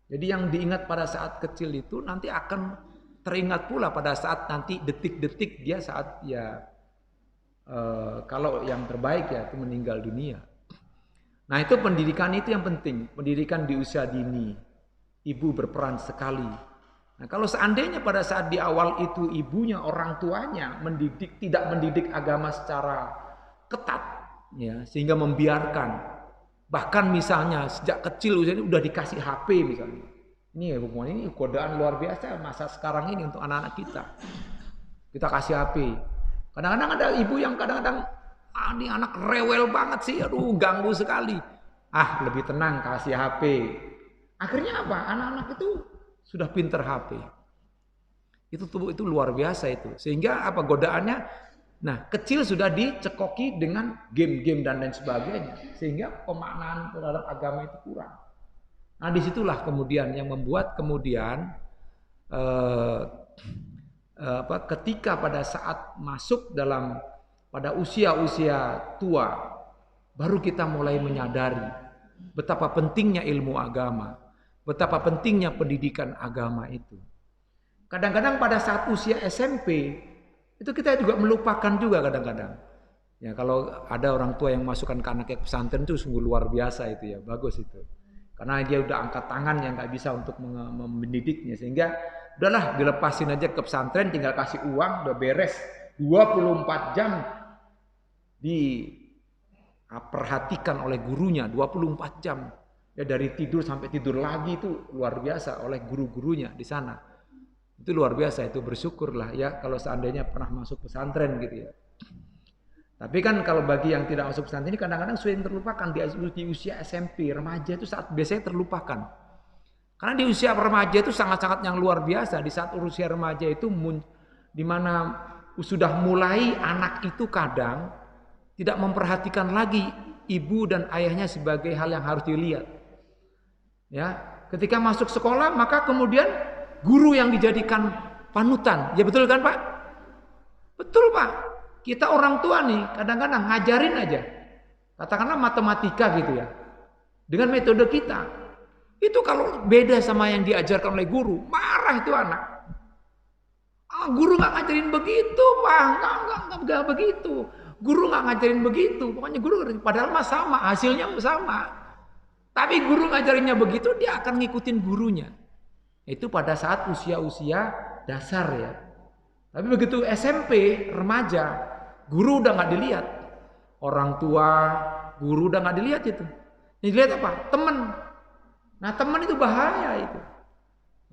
Jadi yang diingat pada saat kecil itu nanti akan teringat pula pada saat nanti detik-detik dia saat ya kalau yang terbaik ya itu meninggal dunia. Nah, itu pendidikan itu yang penting, pendidikan di usia dini. Ibu berperan sekali. Nah, kalau seandainya pada saat di awal itu ibunya, orang tuanya tidak mendidik agama secara ketat ya, sehingga membiarkan, bahkan misalnya sejak kecil usianya udah dikasih HP misalnya. Ini godaan luar biasa masa sekarang ini untuk anak-anak kita. Kita kasih HP. Kadang-kadang ada ibu yang kadang-kadang ini anak rewel banget sih, aduh ganggu sekali. Lebih tenang kasih HP. Akhirnya apa? Anak-anak itu sudah pinter HP. Itu luar biasa itu. Sehingga apa godaannya? Nah, kecil sudah dicekoki dengan game-game dan lain sebagainya. Sehingga pemaknaan terhadap agama itu kurang. Nah, disitulah kemudian yang membuat kemudian ketika pada saat masuk pada usia-usia tua baru kita mulai menyadari betapa pentingnya ilmu agama, betapa pentingnya pendidikan agama itu. Kadang-kadang pada saat usia SMP itu kita juga melupakan juga kadang-kadang. Ya, kalau ada orang tua yang masukkan ke anaknya ke pesantren itu sungguh luar biasa itu ya, bagus itu. Karena dia udah angkat tangan yang nggak bisa untuk mendidiknya, sehingga udahlah dilepasin aja ke pesantren, tinggal kasih uang, udah beres. 24 jam diperhatikan oleh gurunya, 24 jam. Ya, dari tidur sampai tidur lagi itu luar biasa oleh guru-gurunya di sana. Itu luar biasa, itu bersyukurlah ya kalau seandainya pernah masuk pesantren gitu ya. Tapi kan kalau bagi yang tidak masuk pesantren ini kadang-kadang sering terlupakan di usia SMP, remaja itu saat biasanya terlupakan. Karena di usia remaja itu sangat-sangat yang luar biasa. Di saat usia remaja itu di mana sudah mulai anak itu kadang tidak memperhatikan lagi ibu dan ayahnya sebagai hal yang harus dilihat. Ya, ketika masuk sekolah maka kemudian guru yang dijadikan panutan. Ya betul kan, Pak? Betul, Pak. Kita orang tua nih kadang-kadang ngajarin aja. Katakanlah matematika gitu ya. Dengan metode kita. Itu kalau beda sama yang diajarkan oleh guru, marah itu anak. Guru nggak ngajarin begitu, Pak. Nggak begitu. Guru nggak ngajarin begitu. Pokoknya guru padahal mah sama, hasilnya sama. Tapi guru ngajarinnya begitu, dia akan ngikutin gurunya. Itu pada saat usia-usia dasar ya. Tapi begitu SMP, remaja, guru udah nggak dilihat. Orang tua, guru udah nggak dilihat itu. Yang dilihat apa? Teman. Nah teman itu bahaya itu.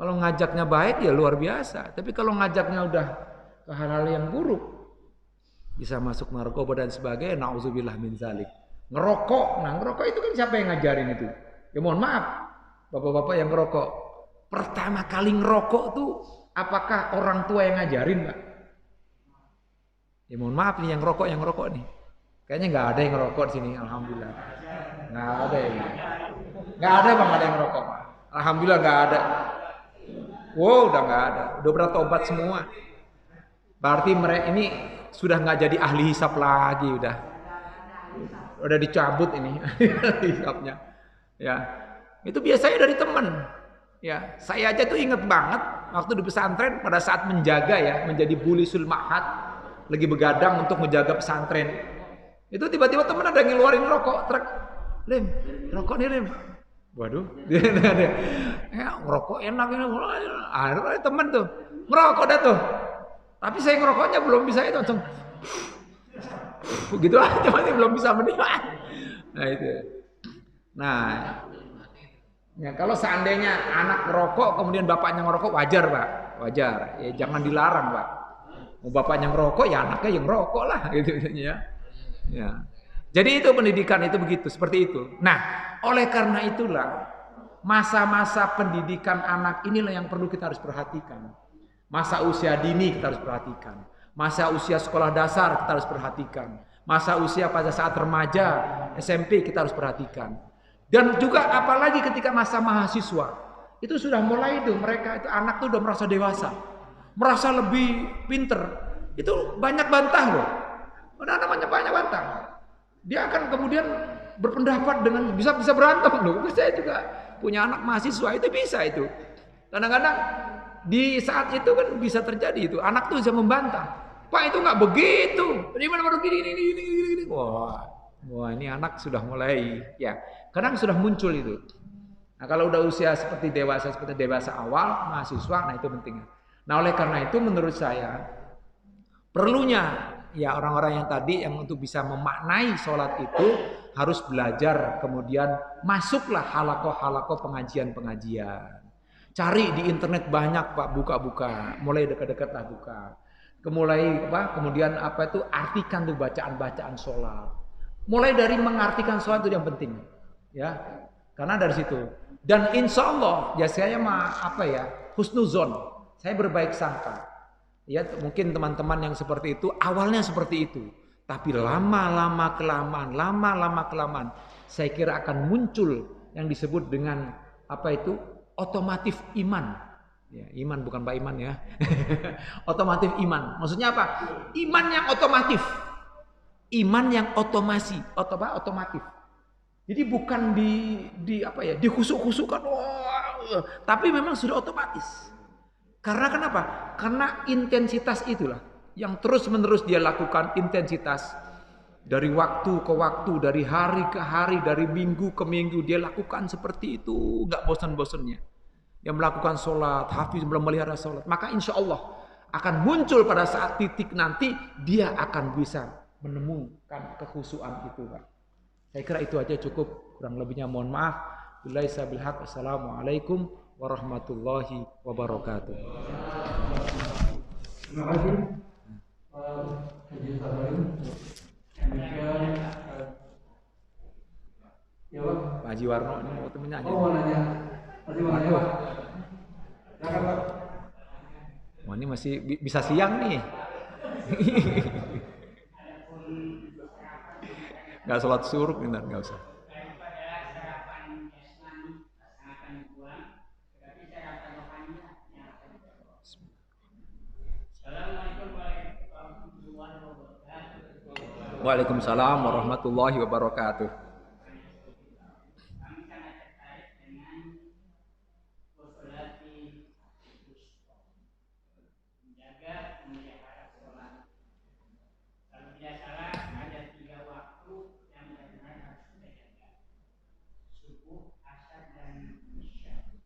Kalau ngajaknya baik ya luar biasa. Tapi kalau ngajaknya udah ke hal-hal yang buruk, bisa masuk narkoba dan sebagainya. Nauzubillah min zalik. Ngerokok. Nah ngerokok itu kan siapa yang ngajarin itu? Ya mohon maaf, bapak-bapak yang ngerokok. Pertama kali ngerokok tuh apakah orang tua yang ngajarin, Pak? Ya mohon maaf nih yang ngerokok nih. Kayaknya nggak ada yang ngerokok di sini, alhamdulillah. Nggak ada ya. Nggak ada Bang, ada yang ngerokok, Pak. Alhamdulillah nggak ada. Wow, udah nggak ada. Udah bertobat semua. Berarti mereka ini sudah nggak jadi ahli hisab lagi, udah dicabut ini hisabnya. Ya, itu biasanya dari teman. Ya, saya aja tuh inget banget waktu di pesantren pada saat menjaga ya, menjadi bulisul ma'had, lagi begadang untuk menjaga pesantren. Itu tiba-tiba teman ada yang ngeluarin rokok, truk, Lim, rokok nih Lim. Waduh, ya, ngerokok enak ini. Ada teman tuh, ngerokok dah tuh. Tapi saya ngerokoknya belum bisa itu langsung, begitu aja masih belum bisa menimbang. Nah itu. Nah, ya kalau seandainya anak ngerokok kemudian bapaknya ngerokok wajar Pak, wajar. Ya jangan dilarang Pak. Mau bapaknya ngerokok ya anaknya yang ngerokok lah, gitu ya. Ya. Jadi itu pendidikan itu begitu, seperti itu. Nah, oleh karena itulah masa-masa pendidikan anak inilah yang perlu kita harus perhatikan. Masa usia dini kita harus perhatikan. Masa usia sekolah dasar kita harus perhatikan. Masa usia pada saat remaja, SMP kita harus perhatikan. Dan juga apalagi ketika masa mahasiswa, itu sudah mulai itu mereka itu anak itu udah merasa dewasa, merasa lebih pinter. Itu banyak bantah loh. Ada namanya banyak bantah. Dia akan kemudian berpendapat dengan bisa berantem loh. Saya juga punya anak mahasiswa itu bisa itu. Kadang-kadang di saat itu kan bisa terjadi itu anak tuh bisa membantah. Pak itu nggak begitu. Di mana baru gini. Wah ini anak sudah mulai ya. Kadang sudah muncul itu. Nah kalau udah usia seperti dewasa awal mahasiswa, nah itu penting. Nah oleh karena itu menurut saya perlunya ya orang-orang yang tadi yang untuk bisa memaknai sholat itu harus belajar, kemudian masuklah halakoh pengajian. Cari di internet banyak Pak, buka-buka, mulai dekat-dekat lah buka. Kemudian artikan tuh bacaan-bacaan sholat. Mulai dari mengartikan sholat itu yang penting, ya, karena dari situ. Dan insya Allah ya saya husnuzon, saya berbaik sangka. Ya mungkin teman-teman yang seperti itu awalnya seperti itu, tapi lama-lama kelamaan saya kira akan muncul yang disebut dengan otomatif iman. Ya, iman bukan Pak Iman ya. Otomatif iman. Maksudnya apa? Iman yang otomatif. Iman yang otomatis. Jadi bukan dihusuk-husukkan, tapi memang sudah otomatis. Karena kenapa? Karena intensitas itulah yang terus-menerus dia lakukan, intensitas dari waktu ke waktu, dari hari ke hari, dari minggu ke minggu dia lakukan seperti itu, nggak bosan-bosannya. Yang melakukan sholat, hafiz memelihara sholat, maka insya Allah akan muncul pada saat titik nanti dia akan bisa menemukan kekhusyuan itu, Pak. Saya kira itu aja cukup, kurang lebihnya mohon maaf. Billahi sabil haq. Assalamualaikum warahmatullahi wabarakatuh. Terima kasih Haji Sabarin. Pak Haji Warno ini mau temennya aja. Mau nanya. Masih mau nanya Pak? Silakan Pak. Wah ini masih bisa siang nih. Gak sholat suruh, benar gak usah. Waalaikumsalam warahmatullahi wabarakatuh. Menjaga subuh, asar, dan isya.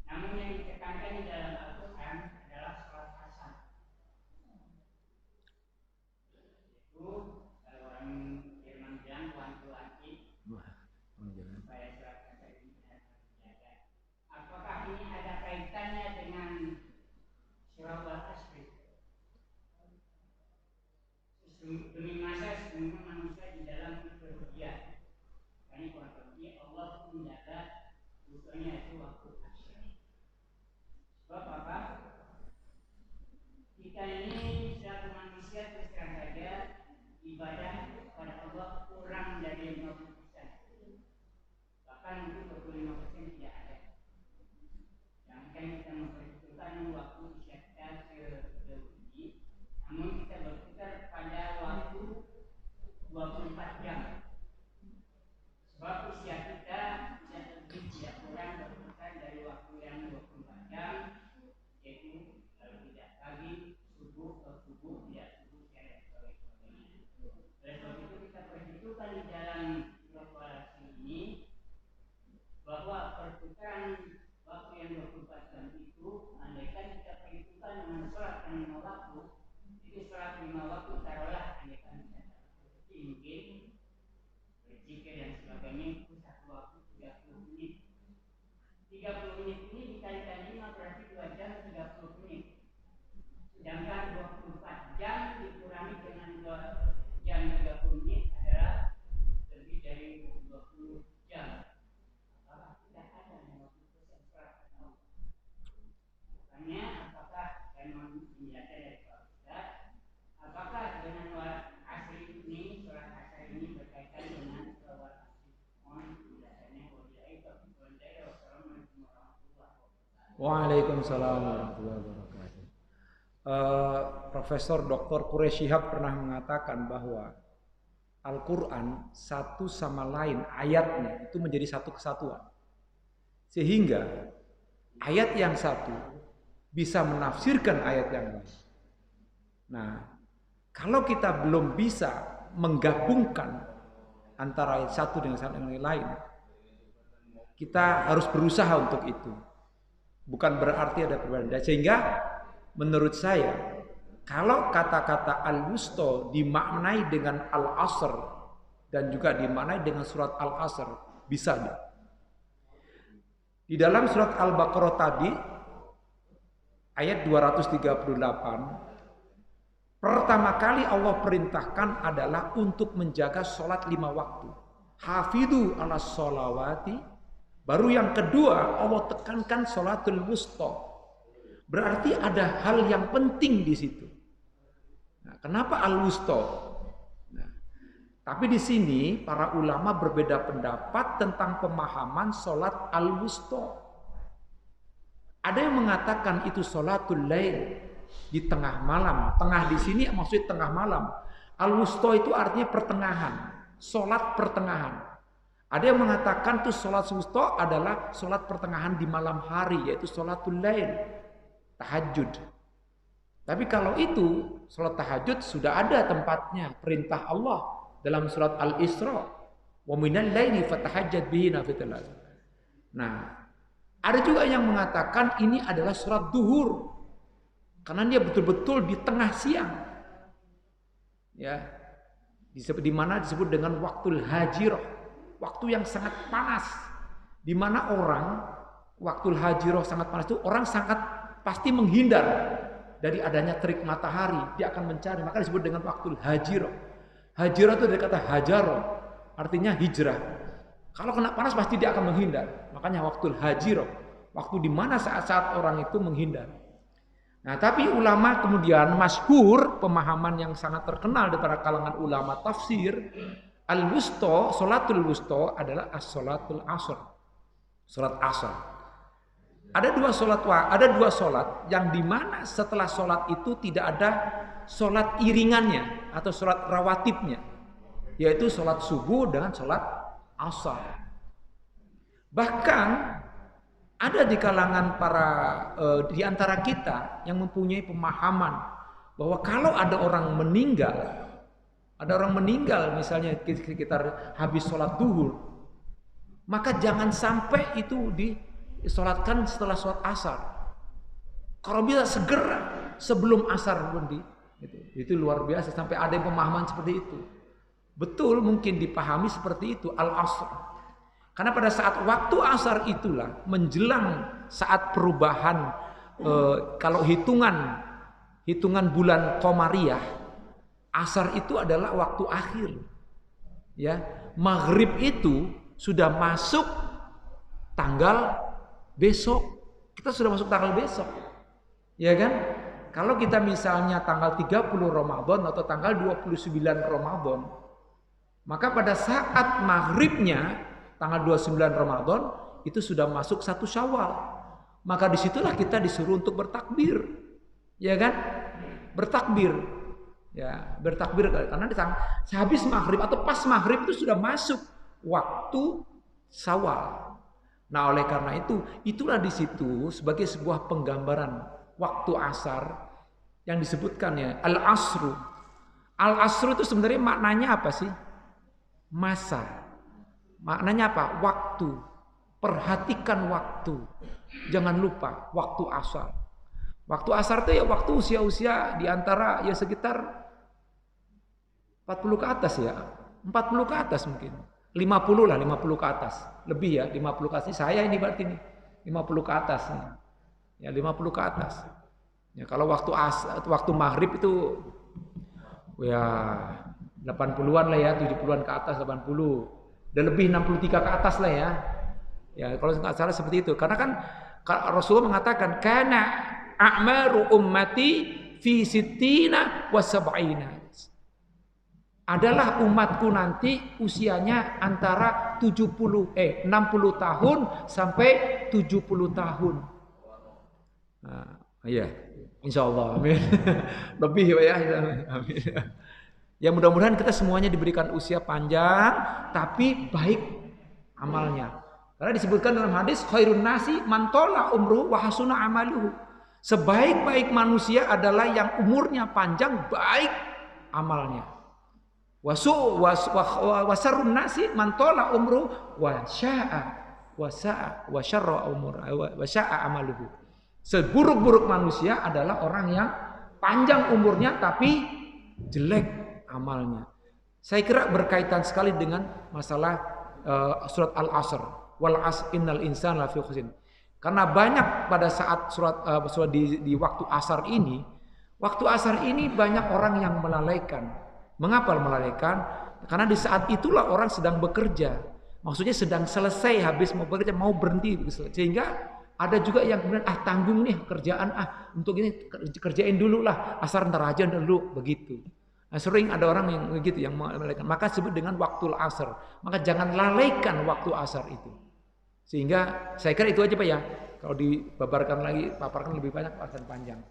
Namun yang ditekankan di dalam Al-Quran adalah sholat asar. Itu kalau orang Jerman bilang wanti-wanti supaya sholat asar ini benar terjaga. Apakah ini ada kaitannya dengan surah Al-Asr? Demi masa sesungguhnya manusia di dalam kepergian. Karena Quran pergi Allah menjaga bukannya itu waktu asar. Sebab apa? Kita ini selaku manusia terus terang saja ibadah kepada Allah kurang dari 50%. Bahkan mungkin 25% tidak ada. Jangan kita memperhitungkan waktu usia kita ke-uji, namun kita berputar pada waktu 24 jam. Sebab usia kita tidak lebih tidak kurang berputar dari waktu yang 24 jam, yaitu kalau tidak pagi, subuh ke subuh, tidak subuh, siang dan sore sebagainya. Oleh sebab itu kita perhitungkan di dalam kalkulasi ini bahwa perputaran waktu yang 24 jam itu, andaikan kita perhitungkan dengan sholat yang 5 waktu, itu sholat 5 waktu taruhlah andaikan kita mungkin berzikir dan sebagainya itu satu waktu 30 menit. 30 menit ini dikalikan 5 berarti 2 jam 30 menit. Sedangkan 24 jam dikurangi dengan 2 jam 30 menit adalah lebih dari 20 jam. Apakah tidak ada 50% sholat atau? Makanya apakah saya menjadi dari Ustaz, apakah dengan asri ini, sholat asar ini berkaitan dengan sholat asri? Mohon penjelasannya. Wassalamualaikum warahmatullahi wabarakatuh. Waalaikumsalam warahmatullahi wabarakatuh. Profesor Dr. Quraish Shihab pernah mengatakan bahwa Al-Quran satu sama lain ayatnya itu menjadi satu kesatuan. Sehingga ayat yang satu bisa menafsirkan ayat yang lain. Nah, kalau kita belum bisa menggabungkan antara ayat satu dengan yang lain, kita harus berusaha untuk itu. Bukan berarti ada perbedaan. Sehingga menurut saya, kalau kata-kata al-wusta dimaknai dengan al-asr dan juga dimaknai dengan surat al-asr, bisa deh. Di dalam surat Al-Baqarah tadi ayat 238, pertama kali Allah perintahkan adalah untuk menjaga sholat 5 waktu. Hafidhu ala sholawati. Baru yang kedua Allah tekankan sholatul wusta. Berarti ada hal yang penting di situ. Nah, kenapa al-wusta? Nah, tapi di sini para ulama berbeda pendapat tentang pemahaman sholat al-wusta. Ada yang mengatakan itu sholatul lail, di tengah malam. Tengah di sini maksudnya tengah malam. Al-wusta itu artinya pertengahan, sholat pertengahan. Ada yang mengatakan tuh sholat wusta adalah sholat pertengahan di malam hari, yaitu sholatul lail, tahajud. Tapi kalau itu sholat tahajud sudah ada tempatnya, perintah Allah dalam surat Al-Isra, wa minal laili fatahajjad bihi nafilah. Nah, ada juga yang mengatakan ini adalah sholat duhur, karena dia betul-betul di tengah siang. Ya, di mana disebut dengan waktul hajirah, waktu yang sangat panas, di mana orang waktul hajirah sangat panas itu orang sangat pasti menghindar dari adanya terik matahari, dia akan mencari, maka disebut dengan waktul hajirah. Hajirah itu dari kata hajaro, artinya hijrah. Kalau kena panas pasti dia akan menghindar, makanya waktul hajirah, waktu di mana saat-saat orang itu menghindar. Nah, tapi ulama kemudian masyhur, pemahaman yang sangat terkenal di antara kalangan ulama tafsir, al-wusta, sholatul wusta adalah as-sholatul asr. Sholat asar. Ada dua sholat yang dimana setelah sholat itu tidak ada sholat iringannya atau sholat rawatibnya, yaitu sholat subuh dengan sholat asar. Bahkan ada di kalangan di antara kita yang mempunyai pemahaman bahwa kalau ada orang meninggal misalnya sekitar habis sholat duhur, maka jangan sampai itu disolatkan setelah sholat asar. Kalau bisa segera sebelum asar pun itu luar biasa, sampai ada yang pemahaman seperti itu. Betul, mungkin dipahami seperti itu al-asr. Karena pada saat waktu asar itulah menjelang saat perubahan kalau hitungan bulan Qamariyah, asar itu adalah waktu akhir. Ya, maghrib itu sudah masuk tanggal besok. Kita sudah masuk tanggal besok. Ya kan? Kalau kita misalnya tanggal 30 Ramadan atau tanggal 29 Ramadan, maka pada saat maghribnya tanggal 29 Ramadan itu sudah masuk 1 Syawal. Maka disitulah kita disuruh untuk bertakbir. Ya kan? Bertakbir. Ya, bertakbir karena sehabis maghrib atau pas maghrib itu sudah masuk waktu Syawal. Nah, oleh karena itu, itulah di situ sebagai sebuah penggambaran waktu asar yang disebutkan ya al-asru. Al-asru itu sebenarnya maknanya apa sih? Masa. Maknanya apa? Waktu. Perhatikan waktu. Jangan lupa waktu asar. Waktu asar itu ya waktu usia-usia di antara ya sekitar 40 ke atas ya. 40 ke atas mungkin. 50 lah, 50 ke atas. Lebih ya, 50 ke atas. Saya ini berarti nih 50 ke atas. Ya 50 ke atas. Ya kalau waktu maghrib itu ya 80-an lah ya, 70-an ke atas, 80. Dan lebih 63 ke atas lah ya. Ya kalau nggak salah seperti itu. Karena kan Rasulullah mengatakan kana a'maru ummati fi sittina wa sab'ina. Adalah umatku nanti usianya antara 60 tahun sampai 70 tahun. Nah, iya, insyaallah, amin. Lebih ya, amin. Ya mudah-mudahan kita semuanya diberikan usia panjang, tapi baik amalnya. Karena disebutkan dalam hadis khairun nasi man tola umruhu wa hasuna amaluhu. Sebaik-baik manusia adalah yang umurnya panjang, baik amalnya. Wasarun nasi mantola umru wa syarra umur wa sya'a amaluhu. Seburuk-buruk manusia adalah orang yang panjang umurnya tapi jelek amalnya. Saya kira berkaitan sekali dengan masalah surat Al-Asr. Wal as innal insana lafi khusr. Karena banyak pada saat surat di waktu asar ini banyak orang yang melalaikan. Mengapa melalaikan? Karena di saat itulah orang sedang bekerja. Maksudnya sedang selesai habis mau bekerja, mau berhenti. Sehingga ada juga yang kemudian tanggung nih kerjaan untuk ini kerjain dulu lah, asar ntar aja dulu begitu. Nah, sering ada orang yang begitu yang melalaikan. Maka disebut dengan waktu asar. Maka jangan lalaikan waktu asar itu. Sehingga saya kira itu aja Pak ya. Kalau dibabarkan lagi, paparkan lebih banyak akan panjang.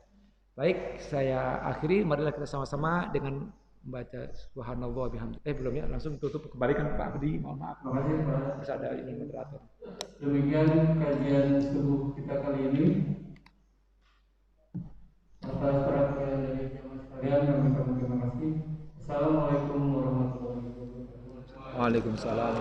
Baik, saya akhiri. Marilah kita sama-sama dengan membaca subhanallah bihamdi. Belum ya, langsung tutup kembalikan Pak Budi, mohon maaf. Terima kasih Pak. Harus ada ini moderator. Demikian kajian subuh kita kali ini. Atas perhatian dari jemaah sekalian kami ucapkan terima kasih. Assalamualaikum warahmatullahi wabarakatuh. Waalaikumsalam.